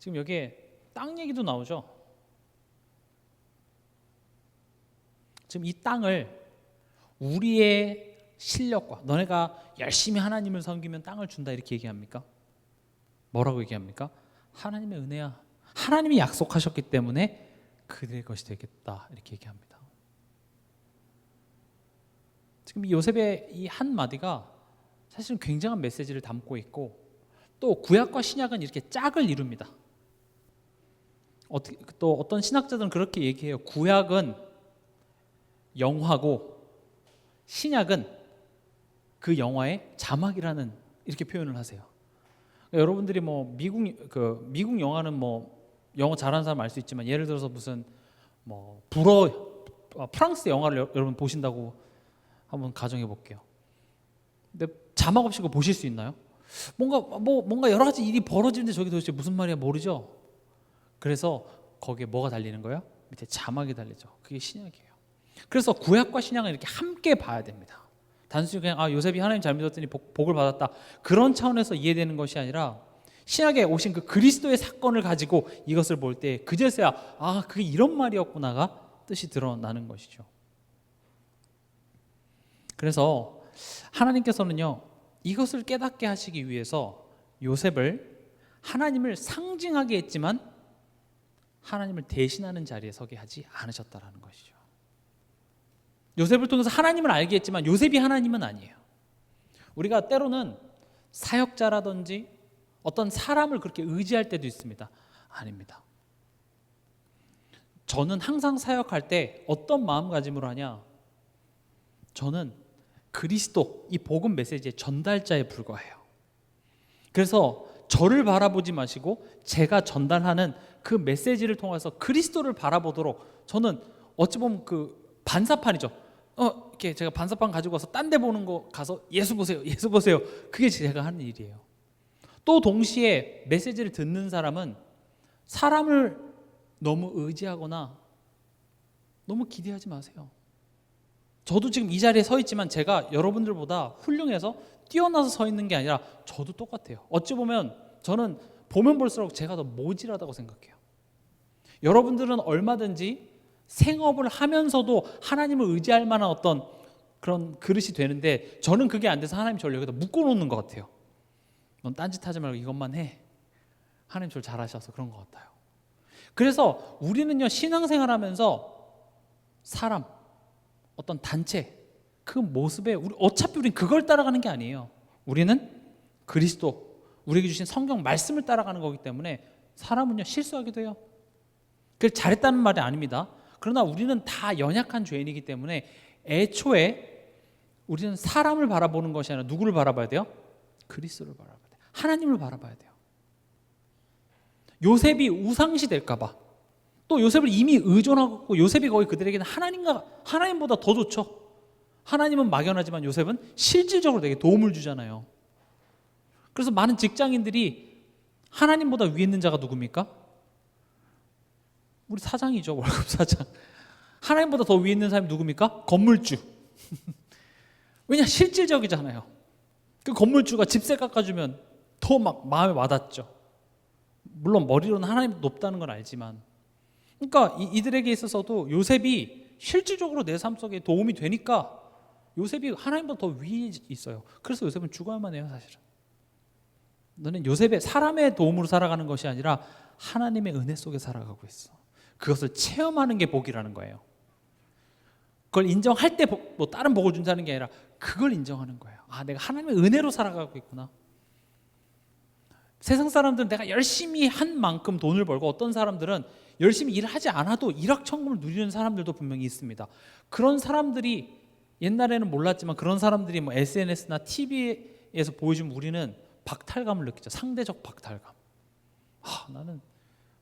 A: 지금 여기에 땅 얘기도 나오죠. 지금 이 땅을 우리의 실력과 너네가 열심히 하나님을 섬기면 땅을 준다 이렇게 얘기합니까? 뭐라고 얘기합니까? 하나님의 은혜야. 하나님이 약속하셨기 때문에 그들의 것이 되겠다 이렇게 얘기합니다. 지금 이 요셉의 이 한마디가 사실은 굉장한 메시지를 담고 있고 또 구약과 신약은 이렇게 짝을 이룹니다. 또 어떤 신학자들은 그렇게 얘기해요. 구약은 영화고 신약은 그 영화의 자막이라는 이렇게 표현을 하세요. 그러니까 여러분들이 뭐 미국 영화는 뭐 영어 잘하는 사람 알 수 있지만 예를 들어서 무슨 뭐 프랑스 영화를 여러분 보신다고 한번 가정해 볼게요. 근데 자막 없이 그거 보실 수 있나요? 뭔가 여러 가지 일이 벌어지는데 저게 도대체 무슨 말이야 모르죠. 그래서 거기에 뭐가 달리는 거예요? 밑에 자막이 달리죠. 그게 신약이에요. 그래서 구약과 신약은 이렇게 함께 봐야 됩니다. 단순히 그냥 요셉이 하나님 잘 믿었더니 복을 받았다 그런 차원에서 이해되는 것이 아니라 신약에 오신 그 그리스도의 사건을 가지고 이것을 볼 때 그제서야 그게 이런 말이었구나가 뜻이 드러나는 것이죠. 그래서 하나님께서는요 이것을 깨닫게 하시기 위해서 요셉을 하나님을 상징하게 했지만 하나님을 대신하는 자리에 서게 하지 않으셨다라는 것이죠. 요셉을 통해서 하나님을 알게 했지만 요셉이 하나님은 아니에요. 우리가 때로는 사역자라든지 어떤 사람을 그렇게 의지할 때도 있습니다. 아닙니다. 저는 항상 사역할 때 어떤 마음가짐으로 하냐? 저는 그리스도, 이 복음 메시지의 전달자에 불과해요. 그래서 저를 바라보지 마시고 제가 전달하는 그 메시지를 통해서 그리스도를 바라보도록 저는 어찌 보면 그 반사판이죠. 이렇게 제가 반사판 가지고 와서 딴 데 보는 거 가서 예수 보세요, 예수 보세요. 그게 제가 하는 일이에요. 또 동시에 메시지를 듣는 사람은 사람을 너무 의지하거나 너무 기대하지 마세요. 저도 지금 이 자리에 서 있지만 제가 여러분들보다 훌륭해서 뛰어나서 서 있는 게 아니라 저도 똑같아요. 어찌 보면 저는 보면 볼수록 제가 더 모질하다고 생각해요. 여러분들은 얼마든지 생업을 하면서도 하나님을 의지할 만한 어떤 그런 그릇이 되는데 저는 그게 안 돼서 하나님 저를 여기다 묶어놓는 것 같아요. 넌 딴짓하지 말고 이것만 해. 하나님 저를 잘하셔서 그런 것 같아요. 그래서 우리는요 신앙생활하면서 사람, 어떤 단체 그 모습에 어차피 우리는 그걸 따라가는 게 아니에요. 우리는 그리스도, 우리에게 주신 성경 말씀을 따라가는 거기 때문에 사람은요 실수하기도 해요. 그래서 잘했다는 말이 아닙니다. 그러나 우리는 다 연약한 죄인이기 때문에 애초에 우리는 사람을 바라보는 것이 아니라 누구를 바라봐야 돼요? 그리스도를 바라봐야 돼요. 하나님을 바라봐야 돼요. 요셉이 우상시 될까봐 또 요셉을 이미 의존하고 요셉이 거의 그들에게는 하나님보다 더 좋죠. 하나님은 막연하지만 요셉은 실질적으로 되게 도움을 주잖아요. 그래서 많은 직장인들이 하나님보다 위에 있는 자가 누굽니까? 우리 사장이죠. 월급 사장. 하나님보다 더 위에 있는 사람이 누굽니까? 건물주. 왜냐? 실질적이잖아요. 그 건물주가 집세 깎아주면 더 막 마음에 와닿죠. 물론 머리로는 하나님 높다는 걸 알지만, 그러니까 이들에게 있어서도 요셉이 실질적으로 내 삶 속에 도움이 되니까 요셉이 하나님보다 더 위에 있어요. 그래서 요셉은 죽어야만 해요, 사실은. 너는 요셉의 사람의 도움으로 살아가는 것이 아니라 하나님의 은혜 속에 살아가고 있어. 그것을 체험하는 게 복이라는 거예요. 그걸 인정할 때 뭐 다른 복을 준다는 게 아니라 그걸 인정하는 거예요. 내가 하나님의 은혜로 살아가고 있구나. 세상 사람들은 내가 열심히 한 만큼 돈을 벌고 어떤 사람들은 열심히 일을 하지 않아도 일확천금을 누리는 사람들도 분명히 있습니다. 그런 사람들이 옛날에는 몰랐지만 그런 사람들이 뭐 SNS나 TV에서 보여주면 우리는 박탈감을 느끼죠. 상대적 박탈감. 나는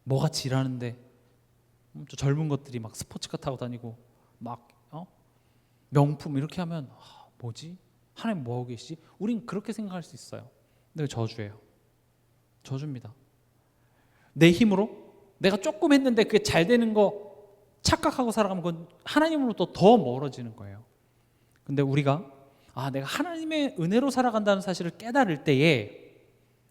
A: 뭐가 지라는데 저 젊은 것들이 막 스포츠카 타고 다니고 막 명품 이렇게 하면 뭐지? 하나님 뭐 하고 계시지? 우린 그렇게 생각할 수 있어요. 근데 저주예요. 저주입니다. 내 힘으로 내가 조금 했는데 그게 잘 되는 거 착각하고 살아가면 그건 하나님으로부터 더 멀어지는 거예요. 근데 우리가 내가 하나님의 은혜로 살아간다는 사실을 깨달을 때에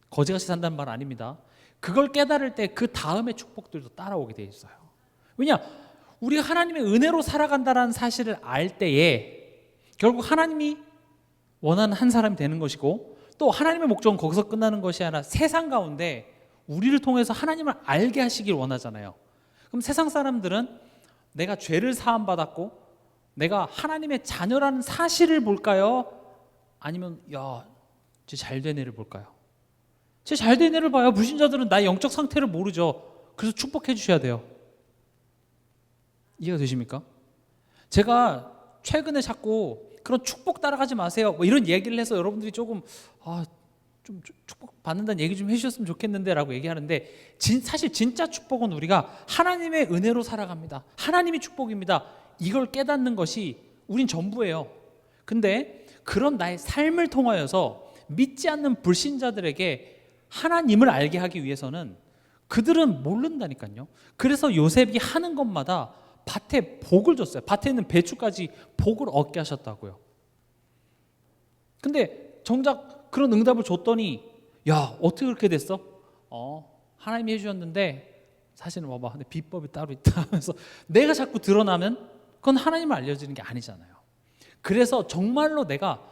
A: 거지같이 산다는 말 아닙니다. 그걸 깨달을 때 그 다음의 축복들도 따라오게 돼 있어요. 왜냐? 우리가 하나님의 은혜로 살아간다는 사실을 알 때에 결국 하나님이 원하는 한 사람이 되는 것이고, 또 하나님의 목적은 거기서 끝나는 것이 아니라 세상 가운데 우리를 통해서 하나님을 알게 하시길 원하잖아요. 그럼 세상 사람들은 내가 죄를 사함받았고 내가 하나님의 자녀라는 사실을 볼까요? 아니면 쟤 잘된 애를 볼까요? 쟤 잘된 애를 봐요. 불신자들은 나의 영적 상태를 모르죠. 그래서 축복해 주셔야 돼요. 이해가 되십니까? 제가 최근에 자꾸 그런 축복 따라가지 마세요 뭐 이런 얘기를 해서 여러분들이 조금 좀 축복 받는다는 얘기 좀 해주셨으면 좋겠는데 라고 얘기하는데, 사실 진짜 축복은 우리가 하나님의 은혜로 살아갑니다. 하나님이 축복입니다. 이걸 깨닫는 것이 우린 전부예요. 근데 그런 나의 삶을 통하여서 믿지 않는 불신자들에게 하나님을 알게 하기 위해서는 그들은 모른다니까요. 그래서 요셉이 하는 것마다 밭에 복을 줬어요. 밭에 있는 배추까지 복을 얻게 하셨다고요. 근데 정작 그런 응답을 줬더니 어떻게 그렇게 됐어? 하나님이 해주셨는데 사실은 봐봐, 근데 비법이 따로 있다 하면서 내가 자꾸 드러나면 그건 하나님을 알려지는 게 아니잖아요. 그래서 정말로 내가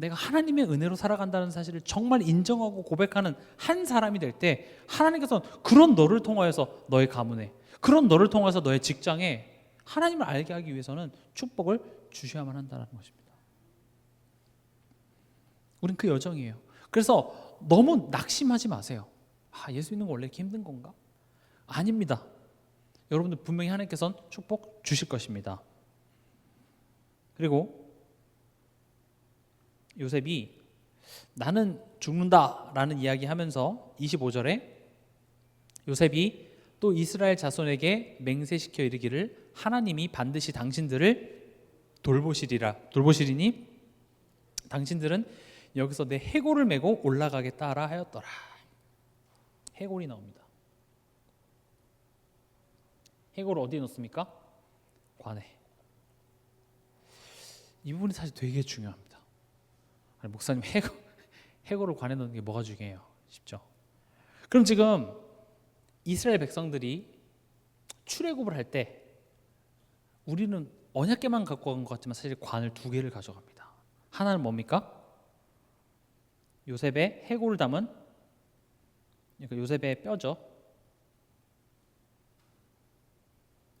A: 하나님의 은혜로 살아간다는 사실을 정말 인정하고 고백하는 한 사람이 될 때 하나님께서 그런 너를 통하여서 너의 가문에, 그런 너를 통해서 너의 직장에 하나님을 알게 하기 위해서는 축복을 주셔야만 한다는 것입니다. 우린 그 여정이에요. 그래서 너무 낙심하지 마세요. 예수 믿는 거 원래 이렇게 힘든 건가? 아닙니다. 여러분들 분명히 하나님께서는 축복 주실 것입니다. 그리고 요셉이 나는 죽는다라는 이야기하면서 25절에 요셉이 또 이스라엘 자손에게 맹세시켜 이르기를 하나님이 반드시 당신들을 돌보시리니 당신들은 여기서 내 해골을 메고 올라가겠다 하라 하였더라. 해골이 나옵니다. 해골을 어디에 넣습니까? 관에. 이 부분이 사실 되게 중요합니다. 목사님, 해골을 관에 넣는 게 뭐가 중요해요? 쉽죠? 그럼 지금 이스라엘 백성들이 출애굽을 할 때 우리는 언약궤만 갖고 간 것 같지만 사실 관을 2개를 가져갑니다. 하나는 뭡니까? 요셉의 해골을 담은, 그러니까 요셉의 뼈죠.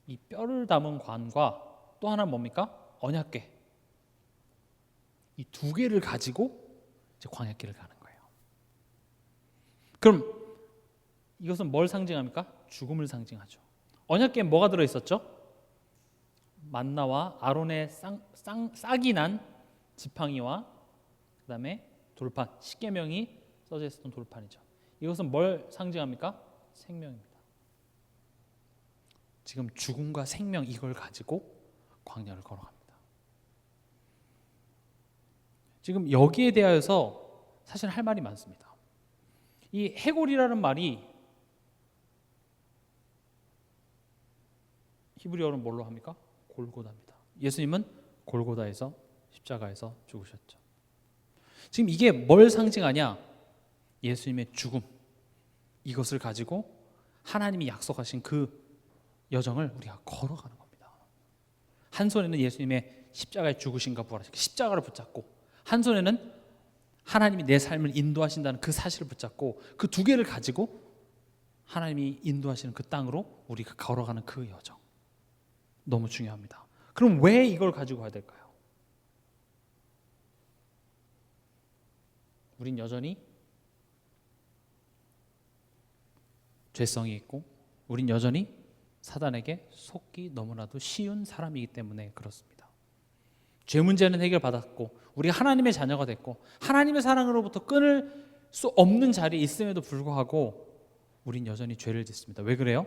A: 이 뼈를 담은 관과 또 하나는 뭡니까? 언약궤. 이 2개를 가지고 이제 광야길을 가는 거예요. 그럼 이것은 뭘 상징합니까? 죽음을 상징하죠. 언약궤에 뭐가 들어 있었죠? 만나와 아론의 싹이 난 지팡이와 그다음에 돌판, 십계명이 써져 있었던 돌판이죠. 이것은 뭘 상징합니까? 생명입니다. 지금 죽음과 생명 이걸 가지고 광야를 걸어갑니다. 지금 여기에 대하여서 사실 할 말이 많습니다. 이 해골이라는 말이 히브리어로는 뭘로 합니까? 골고다입니다. 예수님은 골고다에서 십자가에서 죽으셨죠. 지금 이게 뭘 상징하냐? 예수님의 죽음, 이것을 가지고 하나님이 약속하신 그 여정을 우리가 걸어가는 겁니다. 한 손에는 예수님의 십자가에 죽으신가 부활하신 십자가를 붙잡고, 한 손에는 하나님이 내 삶을 인도하신다는 그 사실을 붙잡고, 그 2개를 가지고 하나님이 인도하시는 그 땅으로 우리가 걸어가는 그 여정, 너무 중요합니다. 그럼 왜 이걸 가지고 가야 될까요? 우린 여전히 죄성이 있고 우린 여전히 사단에게 속기 너무나도 쉬운 사람이기 때문에 그렇습니다. 죄 문제는 해결받았고 우리가 하나님의 자녀가 됐고 하나님의 사랑으로부터 끊을 수 없는 자리에 있음에도 불구하고 우린 여전히 죄를 짓습니다. 왜 그래요?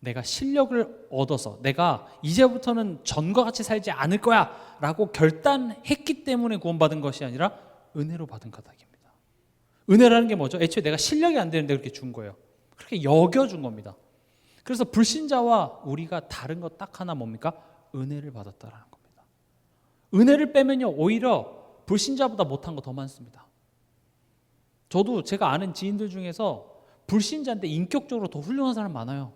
A: 내가 실력을 얻어서 내가 이제부터는 전과 같이 살지 않을 거야 라고 결단했기 때문에 구원받은 것이 아니라 은혜로 받은 까닭입니다. 은혜라는 게 뭐죠? 애초에 내가 실력이 안 되는데 그렇게 준 거예요. 그렇게 여겨준 겁니다. 그래서 불신자와 우리가 다른 것 딱 하나 뭡니까? 은혜를 받았다라는 겁니다. 은혜를 빼면요 오히려 불신자보다 못한 거 더 많습니다. 저도 제가 아는 지인들 중에서 불신자인데 인격적으로 더 훌륭한 사람 많아요.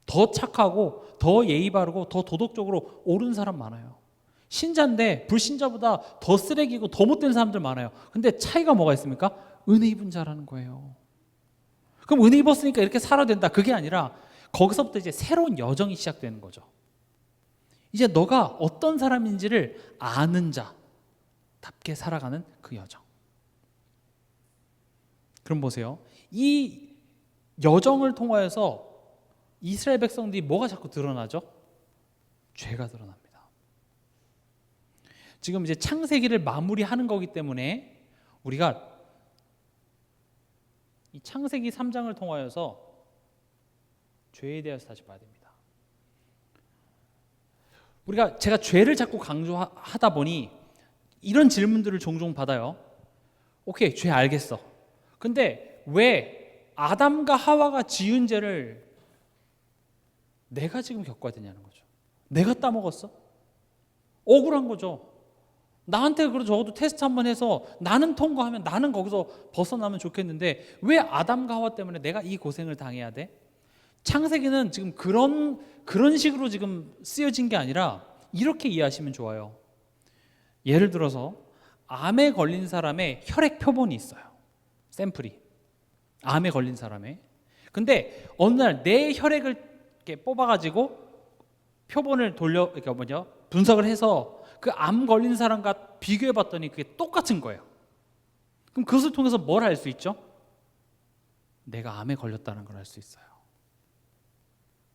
A: 더 착하고 더 예의 바르고 더 도덕적으로 옳은 사람 많아요. 신자인데 불신자보다 더 쓰레기고 더 못된 사람들 많아요. 근데 차이가 뭐가 있습니까? 은혜 입은 자라는 거예요. 그럼 은혜 입었으니까 이렇게 살아야 된다, 그게 아니라 거기서부터 이제 새로운 여정이 시작되는 거죠. 이제 너가 어떤 사람인지를 아는 자답게 살아가는 그 여정. 그럼 보세요. 이 여정을 통하여서 이스라엘 백성들이 뭐가 자꾸 드러나죠? 죄가 드러납니다. 지금 이제 창세기를 마무리하는 거기 때문에 우리가 이 창세기 3장을 통하여서 죄에 대해서 다시 봐야 됩니다. 제가 죄를 자꾸 강조하다 보니 이런 질문들을 종종 받아요. 오케이, 죄 알겠어. 근데 왜 아담과 하와가 지은 죄를 내가 지금 겪어야 되냐는 거죠. 내가 따먹었어? 억울한 거죠. 나한테 그래도 적어도 테스트 한번 해서 나는 통과하면 나는 거기서 벗어나면 좋겠는데 왜 아담과 하와 때문에 내가 이 고생을 당해야 돼? 창세기는 지금 그런 식으로 지금 쓰여진 게 아니라 이렇게 이해하시면 좋아요. 예를 들어서 암에 걸린 사람의 혈액 표본이 있어요. 샘플이. 암에 걸린 사람의. 근데 어느 날 내 혈액을 이렇게 뽑아가지고 표본을 분석을 해서 그 암 걸린 사람과 비교해봤더니 그게 똑같은 거예요. 그럼 그것을 통해서 뭘 알 수 있죠? 내가 암에 걸렸다는 걸 알 수 있어요.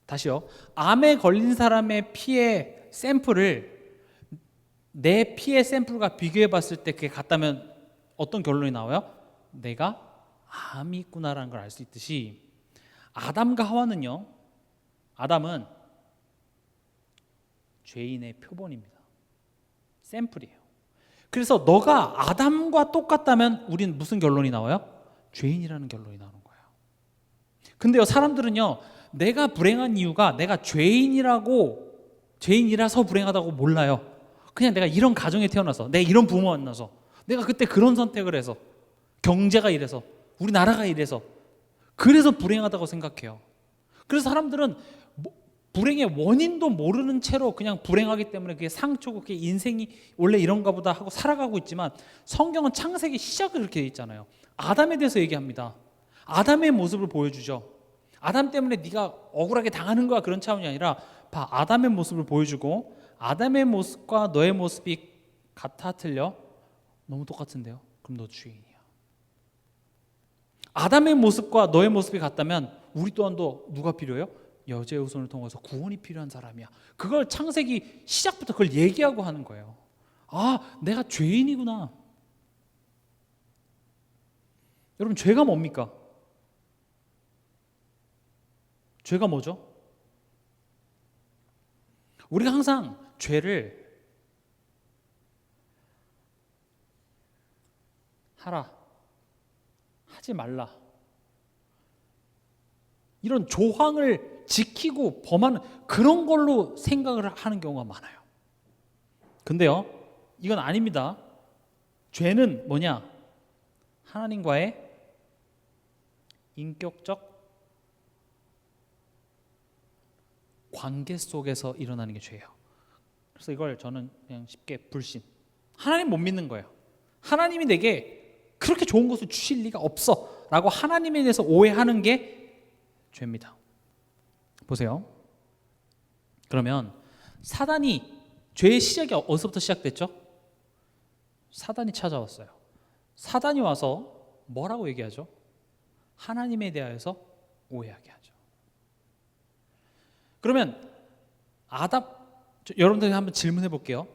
A: 다시요. 암에 걸린 사람의 피의 샘플을 내 피의 샘플과 비교해봤을 때 그게 같다면 어떤 결론이 나와요? 내가 암이 있구나라는 걸 알 수 있듯이 아담과 하와는요, 아담은 죄인의 표본입니다. 샘플이에요. 그래서 너가 아담과 똑같다면 우리는 무슨 결론이 나와요? 죄인이라는 결론이 나오는 거예요. 근데요, 사람들은요, 내가 불행한 이유가 내가 죄인이라서 불행하다고 몰라요. 그냥 내가 이런 가정에 태어나서, 내가 이런 부모 만나서, 내가 그때 그런 선택을 해서, 경제가 이래서, 우리나라가 이래서, 그래서 불행하다고 생각해요. 그래서 사람들은 불행의 원인도 모르는 채로 그냥 불행하기 때문에 그게 상처고 그게 인생이 원래 이런가 보다 하고 살아가고 있지만, 성경은 창세기 시작을 그렇게 돼 있잖아요. 아담에 대해서 얘기합니다. 아담의 모습을 보여주죠. 아담 때문에 네가 억울하게 당하는 거야, 그런 차원이 아니라 봐, 아담의 모습을 보여주고, 아담의 모습과 너의 모습이 같아 틀려? 너무 똑같은데요? 그럼 너 죄인이야. 아담의 모습과 너의 모습이 같다면 우리 또한도 누가 필요해요? 여자의 후손을 통해서 구원이 필요한 사람이야. 그걸 창세기 시작부터 그걸 얘기하고 하는 거예요. 아, 내가 죄인이구나. 여러분, 죄가 뭡니까? 죄가 뭐죠? 우리가 항상 죄를 하라, 하지 말라, 이런 조항을 지키고 범하는 그런 걸로 생각을 하는 경우가 많아요. 근데요, 이건 아닙니다. 죄는 뭐냐? 하나님과의 인격적 관계 속에서 일어나는 게 죄예요. 그래서 이걸 저는 그냥 쉽게 불신, 하나님 못 믿는 거예요. 하나님이 내게 그렇게 좋은 것을 주실 리가 없어 라고 하나님에 대해서 오해하는 게 죄입니다. 보세요. 그러면 사단이, 죄의 시작이 어디서부터 시작됐죠? 사단이 찾아왔어요. 사단이 와서 뭐라고 얘기하죠? 하나님에 대하여서 오해하게 하죠. 그러면 여러분들 한번 질문해 볼게요.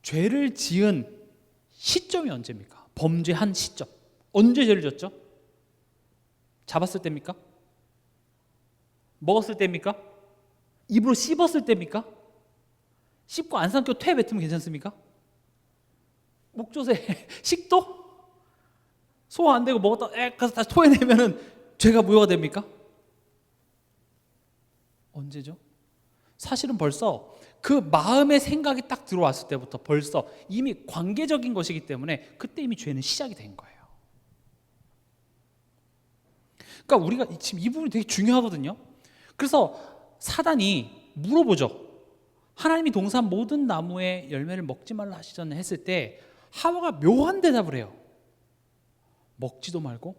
A: 죄를 지은 시점이 언제입니까? 범죄한 시점. 언제 죄를 졌죠? 잡았을 때입니까? 먹었을 때입니까? 입으로 씹었을 때입니까? 씹고 안 삼켜 퇴 뱉으면 괜찮습니까? 목젖에 식도? 소화 안 되고 먹었다 에 가서 다시 토해내면은 죄가 무효가 됩니까? 언제죠? 사실은 벌써 그 마음의 생각이 딱 들어왔을 때부터 벌써 이미 관계적인 것이기 때문에 그때 이미 죄는 시작이 된 거예요. 그러니까 우리가 지금 이 부분이 되게 중요하거든요. 그래서 사단이 물어보죠. 하나님이 동산 모든 나무의 열매를 먹지 말라 하시잖아요 했을 때 하와가 묘한 대답을 해요. 먹지도 말고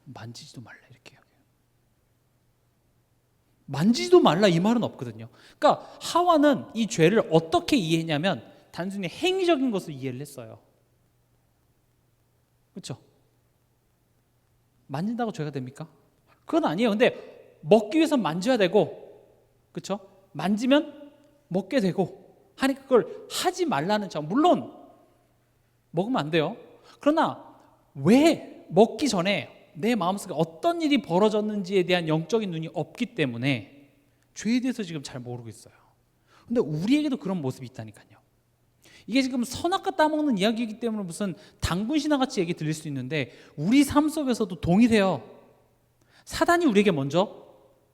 A: 만지지도 말라 이렇게 해요. 만지지도 말라 이 말은 없거든요. 그러니까 하와는 이 죄를 어떻게 이해했냐면 단순히 행위적인 것을 이해를 했어요. 그렇죠? 만진다고 죄가 됩니까? 그건 아니에요. 근데 먹기 위해서 만져야 되고, 그렇죠? 만지면 먹게 되고 하니까 그걸 하지 말라는 점. 물론 먹으면 안 돼요. 그러나 왜 먹기 전에 내 마음속에 어떤 일이 벌어졌는지에 대한 영적인 눈이 없기 때문에 죄에 대해서 지금 잘 모르고 있어요. 근데 우리에게도 그런 모습이 있다니까요. 이게 지금 선악과 따먹는 이야기이기 때문에 무슨 당분신화같이 얘기 들릴 수 있는데 우리 삶 속에서도 동일해요. 사단이 우리에게 먼저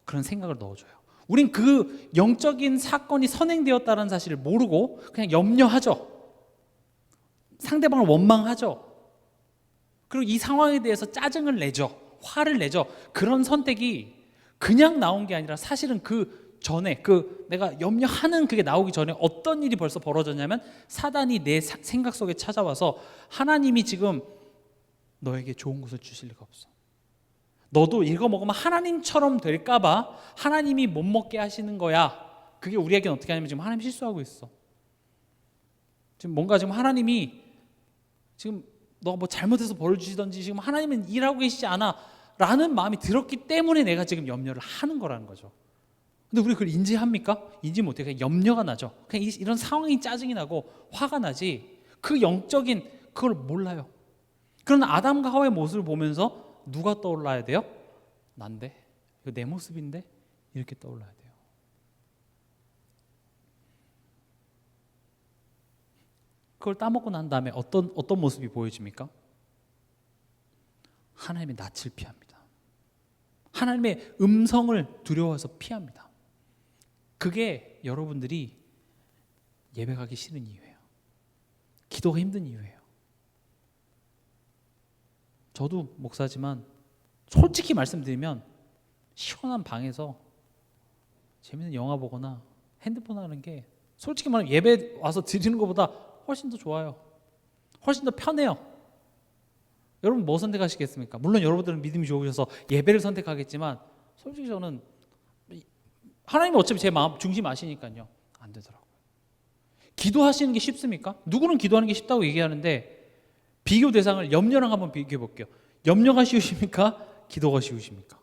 A: 그런 생각을 넣어줘요. 우린 그 영적인 사건이 선행되었다는 사실을 모르고 그냥 염려하죠. 상대방을 원망하죠. 그리고 이 상황에 대해서 짜증을 내죠. 화를 내죠. 그런 선택이 그냥 나온 게 아니라 사실은 그 전에 내가 염려하는 그게 나오기 전에 어떤 일이 벌써 벌어졌냐면 사단이 내 생각 속에 찾아와서 하나님이 지금 너에게 좋은 것을 주실 리가 없어. 너도 이거 먹으면 하나님처럼 될까 봐 하나님이 못 먹게 하시는 거야. 그게 우리에게는 어떻게 하냐면 지금 하나님 실수하고 있어. 지금 뭔가 지금 하나님이 지금 너가 뭐 잘못해서 벌을 주시던지 지금 하나님은 일하고 계시지 않아 라는 마음이 들었기 때문에 내가 지금 염려를 하는 거라는 거죠. 근데 우리 그걸 인지합니까? 인지 못해. 그냥 염려가 나죠. 그냥 이런 상황이 짜증이 나고 화가 나지 그 영적인 그걸 몰라요. 그러나 아담과 하와의 모습을 보면서 누가 떠올라야 돼요? 난데? 이거 내 모습인데? 이렇게 떠올라야 돼요. 그걸 따먹고 난 다음에 어떤 모습이 보여집니까? 하나님의 낯을 피합니다. 하나님의 음성을 두려워해서 피합니다. 그게 여러분들이 예배 가기 싫은 이유예요. 기도가 힘든 이유예요. 저도 목사지만 솔직히 말씀드리면 시원한 방에서 재밌는 영화 보거나 핸드폰 하는 게 솔직히 말하면 예배 와서 드리는 것보다 훨씬 더 좋아요. 훨씬 더 편해요. 여러분 뭐 선택하시겠습니까? 물론 여러분들은 믿음이 좋으셔서 예배를 선택하겠지만 솔직히 저는 하나님이 어차피 제 마음 중심 아시니까요. 안 되더라고요. 기도하시는 게 쉽습니까? 누구는 기도하는 게 쉽다고 얘기하는데 비교 대상을 염려랑 한번 비교해 볼게요. 염려가 쉬우십니까? 기도가 쉬우십니까?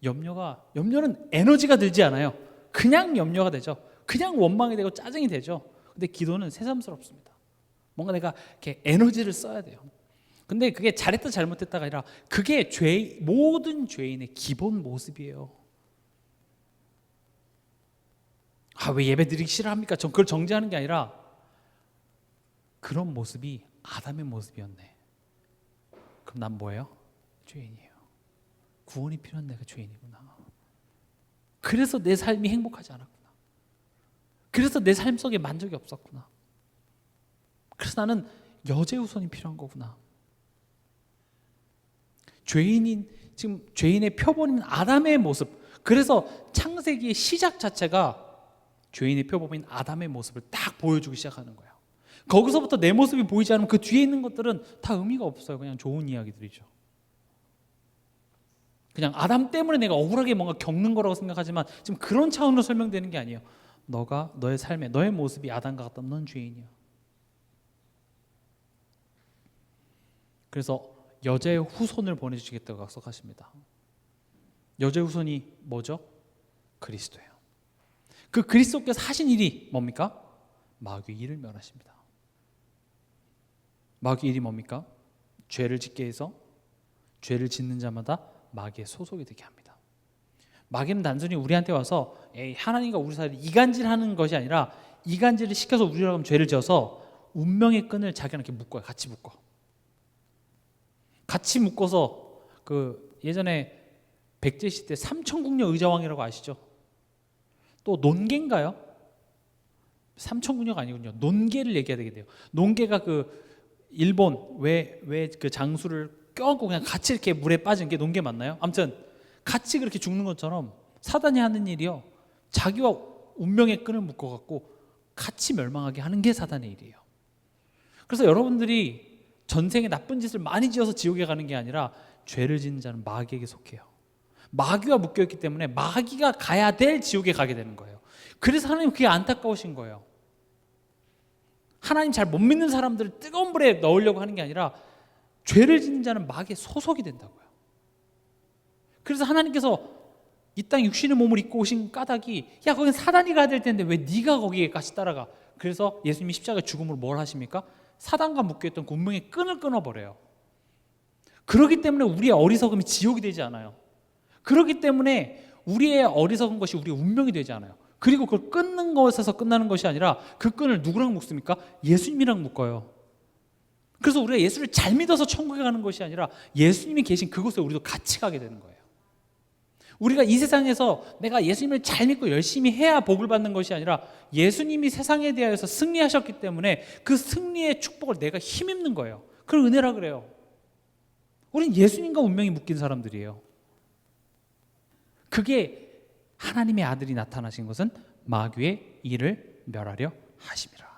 A: 염려는 에너지가 들지 않아요. 그냥 염려가 되죠. 그냥 원망이 되고 짜증이 되죠. 근데 기도는 새삼스럽습니다. 뭔가 내가 이렇게 에너지를 써야 돼요. 근데 그게 잘했다 잘못했다가 아니라 그게 모든 죄인의 기본 모습이에요. 왜 예배 드리기 싫어합니까? 전 그걸 정죄하는 게 아니라 그런 모습이 아담의 모습이었네. 그럼 난 뭐예요? 죄인이에요. 구원이 필요한 내가 죄인이구나. 그래서 내 삶이 행복하지 않았구나. 그래서 내 삶 속에 만족이 없었구나. 그래서 나는 여죄우선이 필요한 거구나. 지금 죄인의 표본인 아담의 모습. 그래서 창세기의 시작 자체가 죄인의 표본인 아담의 모습을 딱 보여주기 시작하는 거예요. 거기서부터 내 모습이 보이지 않으면 그 뒤에 있는 것들은 다 의미가 없어요. 그냥 좋은 이야기들이죠. 그냥 아담 때문에 내가 억울하게 뭔가 겪는 거라고 생각하지만 지금 그런 차원으로 설명되는 게 아니에요. 너의 삶에 너의 모습이 아담과 같다. 넌 죄인이야. 그래서 여자의 후손을 보내주시겠다고 약속하십니다. 여자의 후손이 뭐죠? 그리스도예요. 그 그리스도께서 하신 일이 뭡니까? 마귀의 일을 멸하십니다. 마귀의 일이 뭡니까? 죄를 짓게 해서 죄를 짓는 자마다 마귀의 소속이 되게 합니다. 마귀는 단순히 우리한테 와서 에이, 하나님과 우리 사이를 이간질하는 것이 아니라 이간질을 시켜서 우리라고 하면 죄를 지어서 운명의 끈을 자기한테 묶어요. 같이 묶어. 같이 묶어서 그 예전에 백제 시대 삼천궁녀 의자왕이라고 아시죠? 또 논개인가요? 삼천궁녀가 아니군요. 논개를 얘기해야 되겠네요. 논개가 그 일본 왜 그 장수를 껴안고 그냥 같이 이렇게 물에 빠진 게 논개 맞나요? 아무튼 같이 그렇게 죽는 것처럼 사단이 하는 일이요. 자기와 운명의 끈을 묶어갖고 같이 멸망하게 하는 게 사단의 일이에요. 그래서 여러분들이 전생에 나쁜 짓을 많이 지어서 지옥에 가는 게 아니라 죄를 짓는 자는 마귀에게 속해요. 마귀와 묶여있기 때문에 마귀가 가야 될 지옥에 가게 되는 거예요. 그래서 하나님 그게 안타까우신 거예요. 하나님 잘 못 믿는 사람들을 뜨거운 불에 넣으려고 하는 게 아니라 죄를 짓는 자는 마귀의 소속이 된다고요. 그래서 하나님께서 이 땅 육신의 몸을 입고 오신 까닭이 야 거긴 사단이 가야 될 텐데 왜 네가 거기에까지 따라가. 그래서 예수님이 십자가의 죽음으로 뭘 하십니까? 사단과 묶여있던 그 운명의 끈을 끊어버려요. 그렇기 때문에 우리의 어리석음이 지옥이 되지 않아요. 그렇기 때문에 우리의 어리석은 것이 우리의 운명이 되지 않아요. 그리고 그걸 끊는 것에서 끝나는 것이 아니라 그 끈을 누구랑 묶습니까? 예수님이랑 묶어요. 그래서 우리가 예수를 잘 믿어서 천국에 가는 것이 아니라 예수님이 계신 그곳에 우리도 같이 가게 되는 거예요. 우리가 이 세상에서 내가 예수님을 잘 믿고 열심히 해야 복을 받는 것이 아니라 예수님이 세상에 대하여서 승리하셨기 때문에 그 승리의 축복을 내가 힘입는 거예요. 그걸 은혜라 그래요. 우린 예수님과 운명이 묶인 사람들이에요. 그게 하나님의 아들이 나타나신 것은 마귀의 일을 멸하려 하심이라.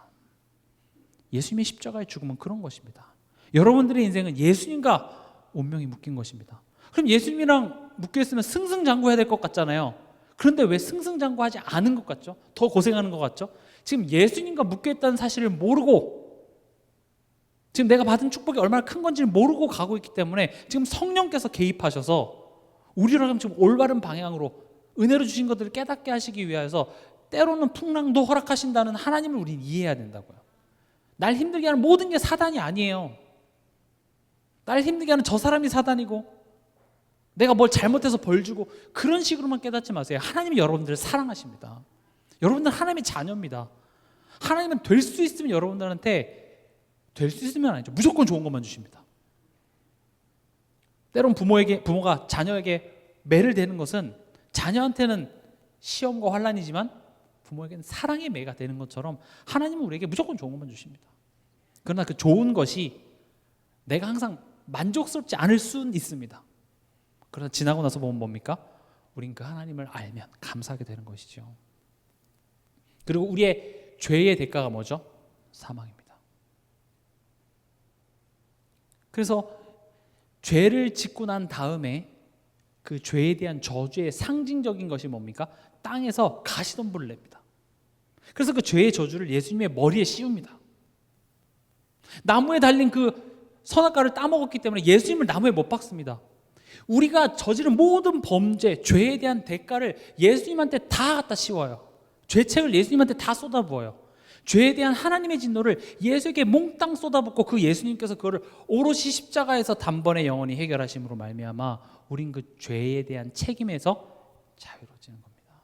A: 예수님의 십자가의 죽음은 그런 것입니다. 여러분들의 인생은 예수님과 운명이 묶인 것입니다. 그럼 예수님이랑 묶여있으면 승승장구해야 될 것 같잖아요. 그런데 왜 승승장구하지 않은 것 같죠? 더 고생하는 것 같죠? 지금 예수님과 묶여있다는 사실을 모르고 지금 내가 받은 축복이 얼마나 큰 건지를 모르고 가고 있기 때문에 지금 성령께서 개입하셔서 우리라면 지금 올바른 방향으로 은혜로 주신 것들을 깨닫게 하시기 위해서 때로는 풍랑도 허락하신다는 하나님을 우리는 이해해야 된다고요. 날 힘들게 하는 모든 게 사단이 아니에요. 날 힘들게 하는 저 사람이 사단이고 내가 뭘 잘못해서 벌 주고 그런 식으로만 깨닫지 마세요. 하나님이 여러분들을 사랑하십니다. 여러분들 하나님의 자녀입니다. 하나님은 될 수 있으면 여러분들한테 될 수 있으면 아니죠. 무조건 좋은 것만 주십니다. 때론 부모가 자녀에게 매를 대는 것은 자녀한테는 시험과 환난이지만 부모에게는 사랑의 매가 되는 것처럼 하나님은 우리에게 무조건 좋은 것만 주십니다. 그러나 그 좋은 것이 내가 항상 만족스럽지 않을 수는 있습니다. 그러나 지나고 나서 보면 뭡니까? 우린 그 하나님을 알면 감사하게 되는 것이죠. 그리고 우리의 죄의 대가가 뭐죠? 사망입니다. 그래서 죄를 짓고 난 다음에 그 죄에 대한 저주의 상징적인 것이 뭡니까? 땅에서 가시덤불을 냅니다. 그래서 그 죄의 저주를 예수님의 머리에 씌웁니다. 나무에 달린 그 선악과를 따먹었기 때문에 예수님을 나무에 못 박습니다. 우리가 저지른 모든 범죄, 죄에 대한 대가를 예수님한테 다 갖다 씌워요. 죄책을 예수님한테 다 쏟아부어요. 죄에 대한 하나님의 진노를 예수에게 몽땅 쏟아붓고 그 예수님께서 그거를 오롯이 십자가에서 단번에 영원히 해결하심으로 말미암아 우린 그 죄에 대한 책임에서 자유로워지는 겁니다.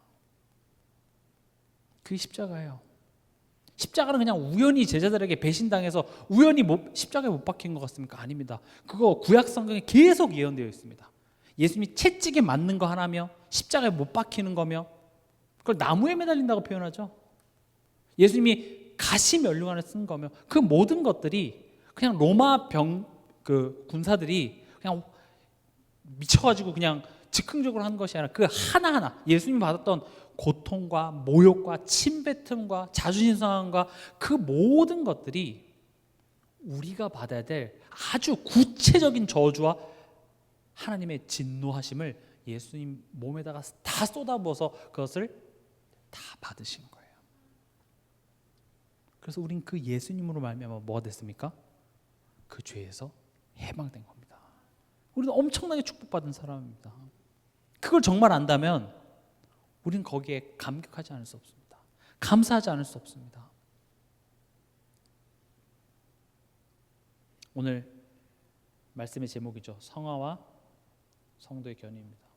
A: 그게 십자가예요. 십자가는 그냥 우연히 제자들에게 배신당해서 우연히 십자가에 못 박힌 것 같습니까? 아닙니다. 그거 구약 성경에 계속 예언되어 있습니다. 예수님이 채찍에 맞는 거 하나며 십자가에 못 박히는 거며 그걸 나무에 매달린다고 표현하죠. 예수님이 가시면류관을 쓴 거며 그 모든 것들이 그냥 로마 그 군사들이 그냥 미쳐가지고 그냥 즉흥적으로 한 것이 아니라 그 하나하나 예수님이 받았던 고통과 모욕과 침뱉음과 자존심 상함과 그 모든 것들이 우리가 받아야 될 아주 구체적인 저주와 하나님의 진노하심을 예수님 몸에다가 다 쏟아부어서 그것을 다 받으신 거예요. 그래서 우린 그 예수님으로 말미암아 뭐가 됐습니까? 그 죄에서 해방된 겁니다. 우리는 엄청나게 축복받은 사람입니다. 그걸 정말 안다면 우린 거기에 감격하지 않을 수 없습니다. 감사하지 않을 수 없습니다. 오늘 말씀의 제목이죠. 성화와 성도의 견인입니다.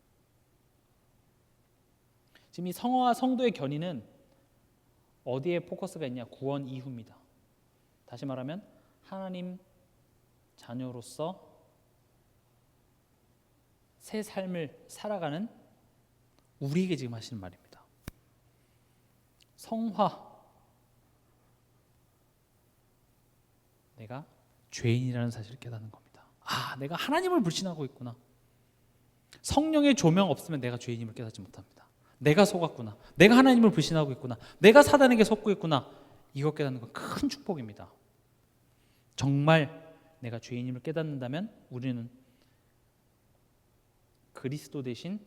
A: 지금 이 성화와 성도의 견인은 어디에 포커스가 있냐? 구원 이후입니다. 다시 말하면 하나님 자녀로서 새 삶을 살아가는 우리에게 지금 하시는 말입니다. 성화, 내가 죄인이라는 사실을 깨닫는 겁니다. 아, 내가 하나님을 불신하고 있구나. 성령의 조명 없으면 내가 죄인임을 깨닫지 못합니다. 내가 속았구나. 내가 하나님을 불신하고 있구나. 내가 사단에게 속고 있구나. 이거 깨닫는 건 큰 축복입니다. 정말 내가 죄인임을 깨닫는다면 우리는 그리스도 대신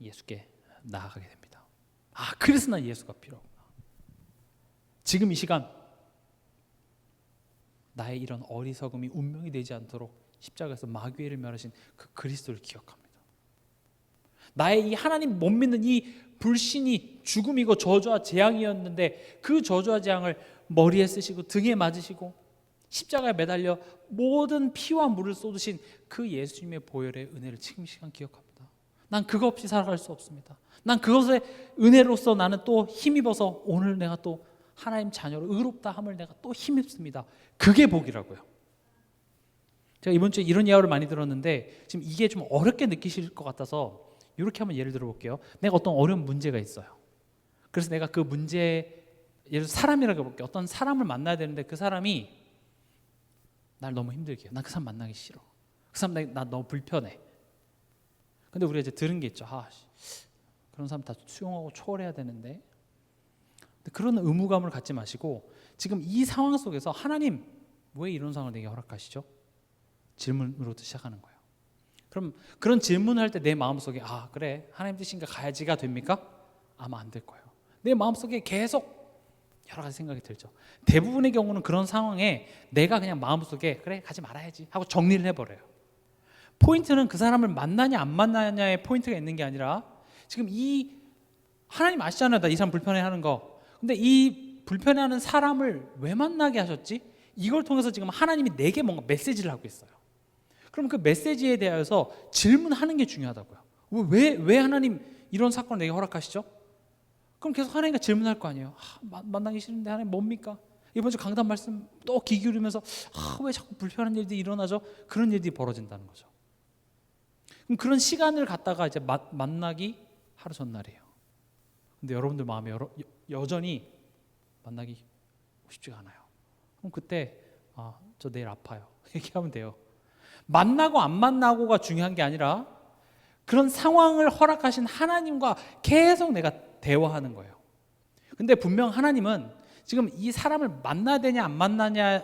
A: 예수께 나아가게 됩니다. 아, 그래서 난 예수가 필요하구나. 지금 이 시간 나의 이런 어리석음이 운명이 되지 않도록 십자가에서 마귀를 멸하신 그 그리스도를 기억합니다. 나의 이 하나님 못 믿는 이 불신이 죽음이고 저주와 재앙이었는데 그 저주와 재앙을 머리에 쓰시고 등에 맞으시고 십자가에 매달려 모든 피와 물을 쏟으신 그 예수님의 보혈의 은혜를 지금 이 시간 기억합니다. 난 그거 없이 살아갈 수 없습니다. 난 그것의 은혜로서 나는 또 힘입어서 오늘 내가 또 하나님 자녀로 의롭다 함을 내가 또 힘입습니다. 그게 복이라고요. 제가 이번 주에 이런 이야기를 많이 들었는데 지금 이게 좀 어렵게 느끼실 것 같아서 이렇게 한번 예를 들어볼게요. 내가 어떤 어려운 문제가 있어요. 그래서 내가 그 문제, 예를 들어 사람이라고 해볼게요. 어떤 사람을 만나야 되는데 그 사람이 날 너무 힘들게 해요. 난 그 사람 만나기 싫어. 그 사람 나 너무 불편해. 근데 우리가 이제 들은 게 있죠. 그런 사람 다 수용하고 초월해야 되는데, 그런 의무감을 갖지 마시고 지금 이 상황 속에서 하나님 왜 이런 상황을 내게 허락하시죠? 질문으로부터 시작하는 거예요. 그럼 그런 질문을 할 때 내 마음속에 그래 하나님 뜻인가 가야지가 됩니까? 아마 안 될 거예요. 내 마음속에 계속 여러 가지 생각이 들죠. 대부분의 경우는 그런 상황에 내가 그냥 마음속에 그래 가지 말아야지 하고 정리를 해버려요. 포인트는 그 사람을 만나냐 안 만나냐의 포인트가 있는 게 아니라 지금 이 하나님 아시잖아요. 나 이 사람 불편해하는 거. 근데 이 불편해하는 사람을 왜 만나게 하셨지? 이걸 통해서 지금 하나님이 내게 뭔가 메시지를 하고 있어요. 그럼 그 메시지에 대해서 질문하는 게 중요하다고요. 왜 하나님 이런 사건을 내게 허락하시죠? 그럼 계속 하나님과 질문할 거 아니에요. 만나기 싫은데 하나님 뭡니까? 이번 주 강단 말씀 또 귀 기울이면서 왜 자꾸 불편한 일들이 일어나죠? 그런 일들이 벌어진다는 거죠. 그럼 그런 시간을 갖다가 이제 만나기 하루 전날이에요. 근데 여러분들 마음에 여전히 만나기 쉽지가 않아요. 그럼 그때 저 내일 아파요. 얘기하면 돼요. 만나고 안 만나고가 중요한 게 아니라 그런 상황을 허락하신 하나님과 계속 내가 대화하는 거예요. 근데 분명 하나님은 지금 이 사람을 만나야 되냐 안 만나냐의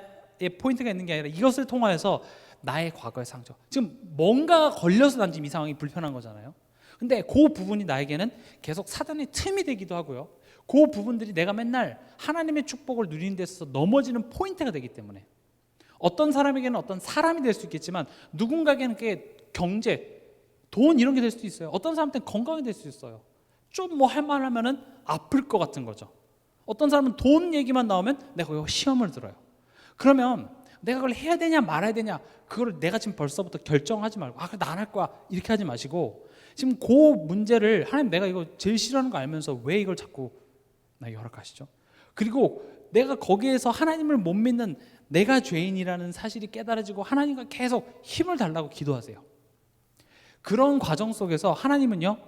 A: 포인트가 있는 게 아니라 이것을 통하여서 나의 과거의 상처, 지금 뭔가 걸려서 난 지금 이 상황이 불편한 거잖아요. 근데 그 부분이 나에게는 계속 사단의 틈이 되기도 하고요. 그 부분들이 내가 맨날 하나님의 축복을 누리는 데 있어서 넘어지는 포인트가 되기 때문에 어떤 사람에게는 어떤 사람이 될 수 있겠지만 누군가에게는 그게 경제, 돈 이런 게 될 수도 있어요. 어떤 사람한테는 건강이 될 수 있어요. 좀 뭐 할 만하면은 아플 것 같은 거죠. 어떤 사람은 돈 얘기만 나오면 내가 거기 시험을 들어요. 그러면 내가 그걸 해야 되냐 말아야 되냐 그걸 내가 지금 벌써부터 결정하지 말고 그래 나 안 할 거야 이렇게 하지 마시고 지금 그 문제를 하나님 내가 이거 제일 싫어하는 거 알면서 왜 이걸 자꾸 나에게 허락하시죠? 그리고 내가 거기에서 하나님을 못 믿는 내가 죄인이라는 사실이 깨달아지고 하나님과 계속 힘을 달라고 기도하세요. 그런 과정 속에서 하나님은요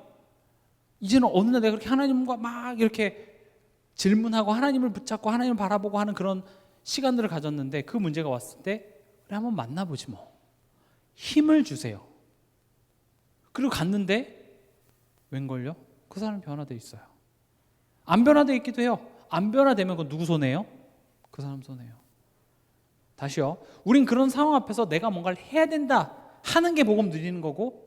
A: 이제는 어느 날 내가 그렇게 하나님과 막 이렇게 질문하고 하나님을 붙잡고 하나님을 바라보고 하는 그런 시간들을 가졌는데 그 문제가 왔을 때 그래 한번 만나보지 뭐 힘을 주세요. 그리고 갔는데 웬걸요? 그 사람 변화되어 있어요. 안 변화되어 있기도 해요. 안 변화되면 그건 누구 손해예요? 그 사람 손해예요. 다시요. 우린 그런 상황 앞에서 내가 뭔가를 해야 된다 하는 게 복음 누리는 거고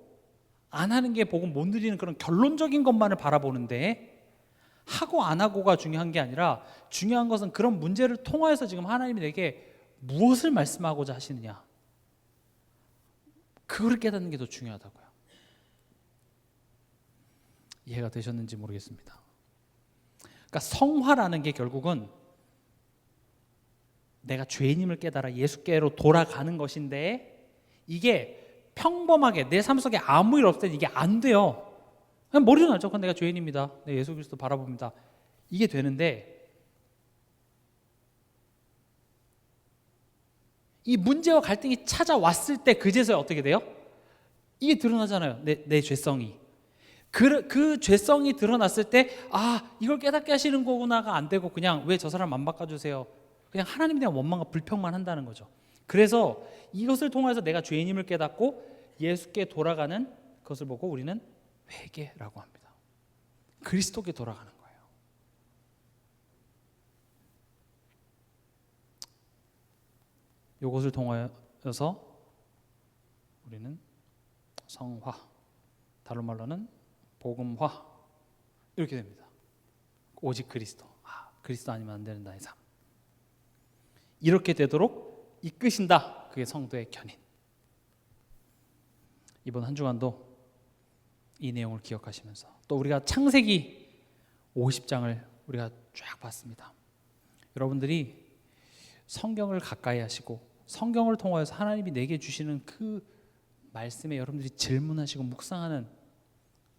A: 안 하는 게 복음 못 누리는 그런 결론적인 것만을 바라보는데 하고 안 하고가 중요한 게 아니라 중요한 것은 그런 문제를 통하여서 지금 하나님이 내게 무엇을 말씀하고자 하시느냐 그거를 깨닫는 게 더 중요하다고요. 이해가 되셨는지 모르겠습니다. 그러니까 성화라는 게 결국은 내가 죄인임을 깨달아 예수께로 돌아가는 것인데 이게 평범하게 내 삶 속에 아무 일 없을 때 이게 안 돼요. 그냥 머리는 알죠. 그건 내가 죄인입니다. 내 예수 그리스도 바라봅니다. 이게 되는데 이 문제와 갈등이 찾아왔을 때 그제서야 어떻게 돼요? 이게 드러나잖아요. 내 죄성이. 그 죄성이 드러났을 때 이걸 깨닫게 하시는 거구나가 안 되고 그냥 왜 저 사람 안 바꿔주세요. 그냥 하나님에 대한 원망과 불평만 한다는 거죠. 그래서 이것을 통해서 내가 죄인임을 깨닫고 예수께 돌아가는 것을 보고 우리는 회개라고 합니다. 그리스도께 돌아가는 거예요. 이것을 통하여서 우리는 성화, 다른 말로는 복음화 이렇게 됩니다. 오직 그리스도, 그리스도 아니면 안 되는 나의 삶. 이렇게 되도록 이끄신다. 그게 성도의 견인. 이번 한 주간도 이 내용을 기억하시면서 또 우리가 창세기 50장을 우리가 쫙 봤습니다. 여러분들이 성경을 가까이 하시고 성경을 통하여서 하나님이 내게 주시는 그 말씀에 여러분들이 질문하시고 묵상하는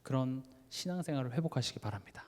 A: 그런 신앙생활을 회복하시기 바랍니다.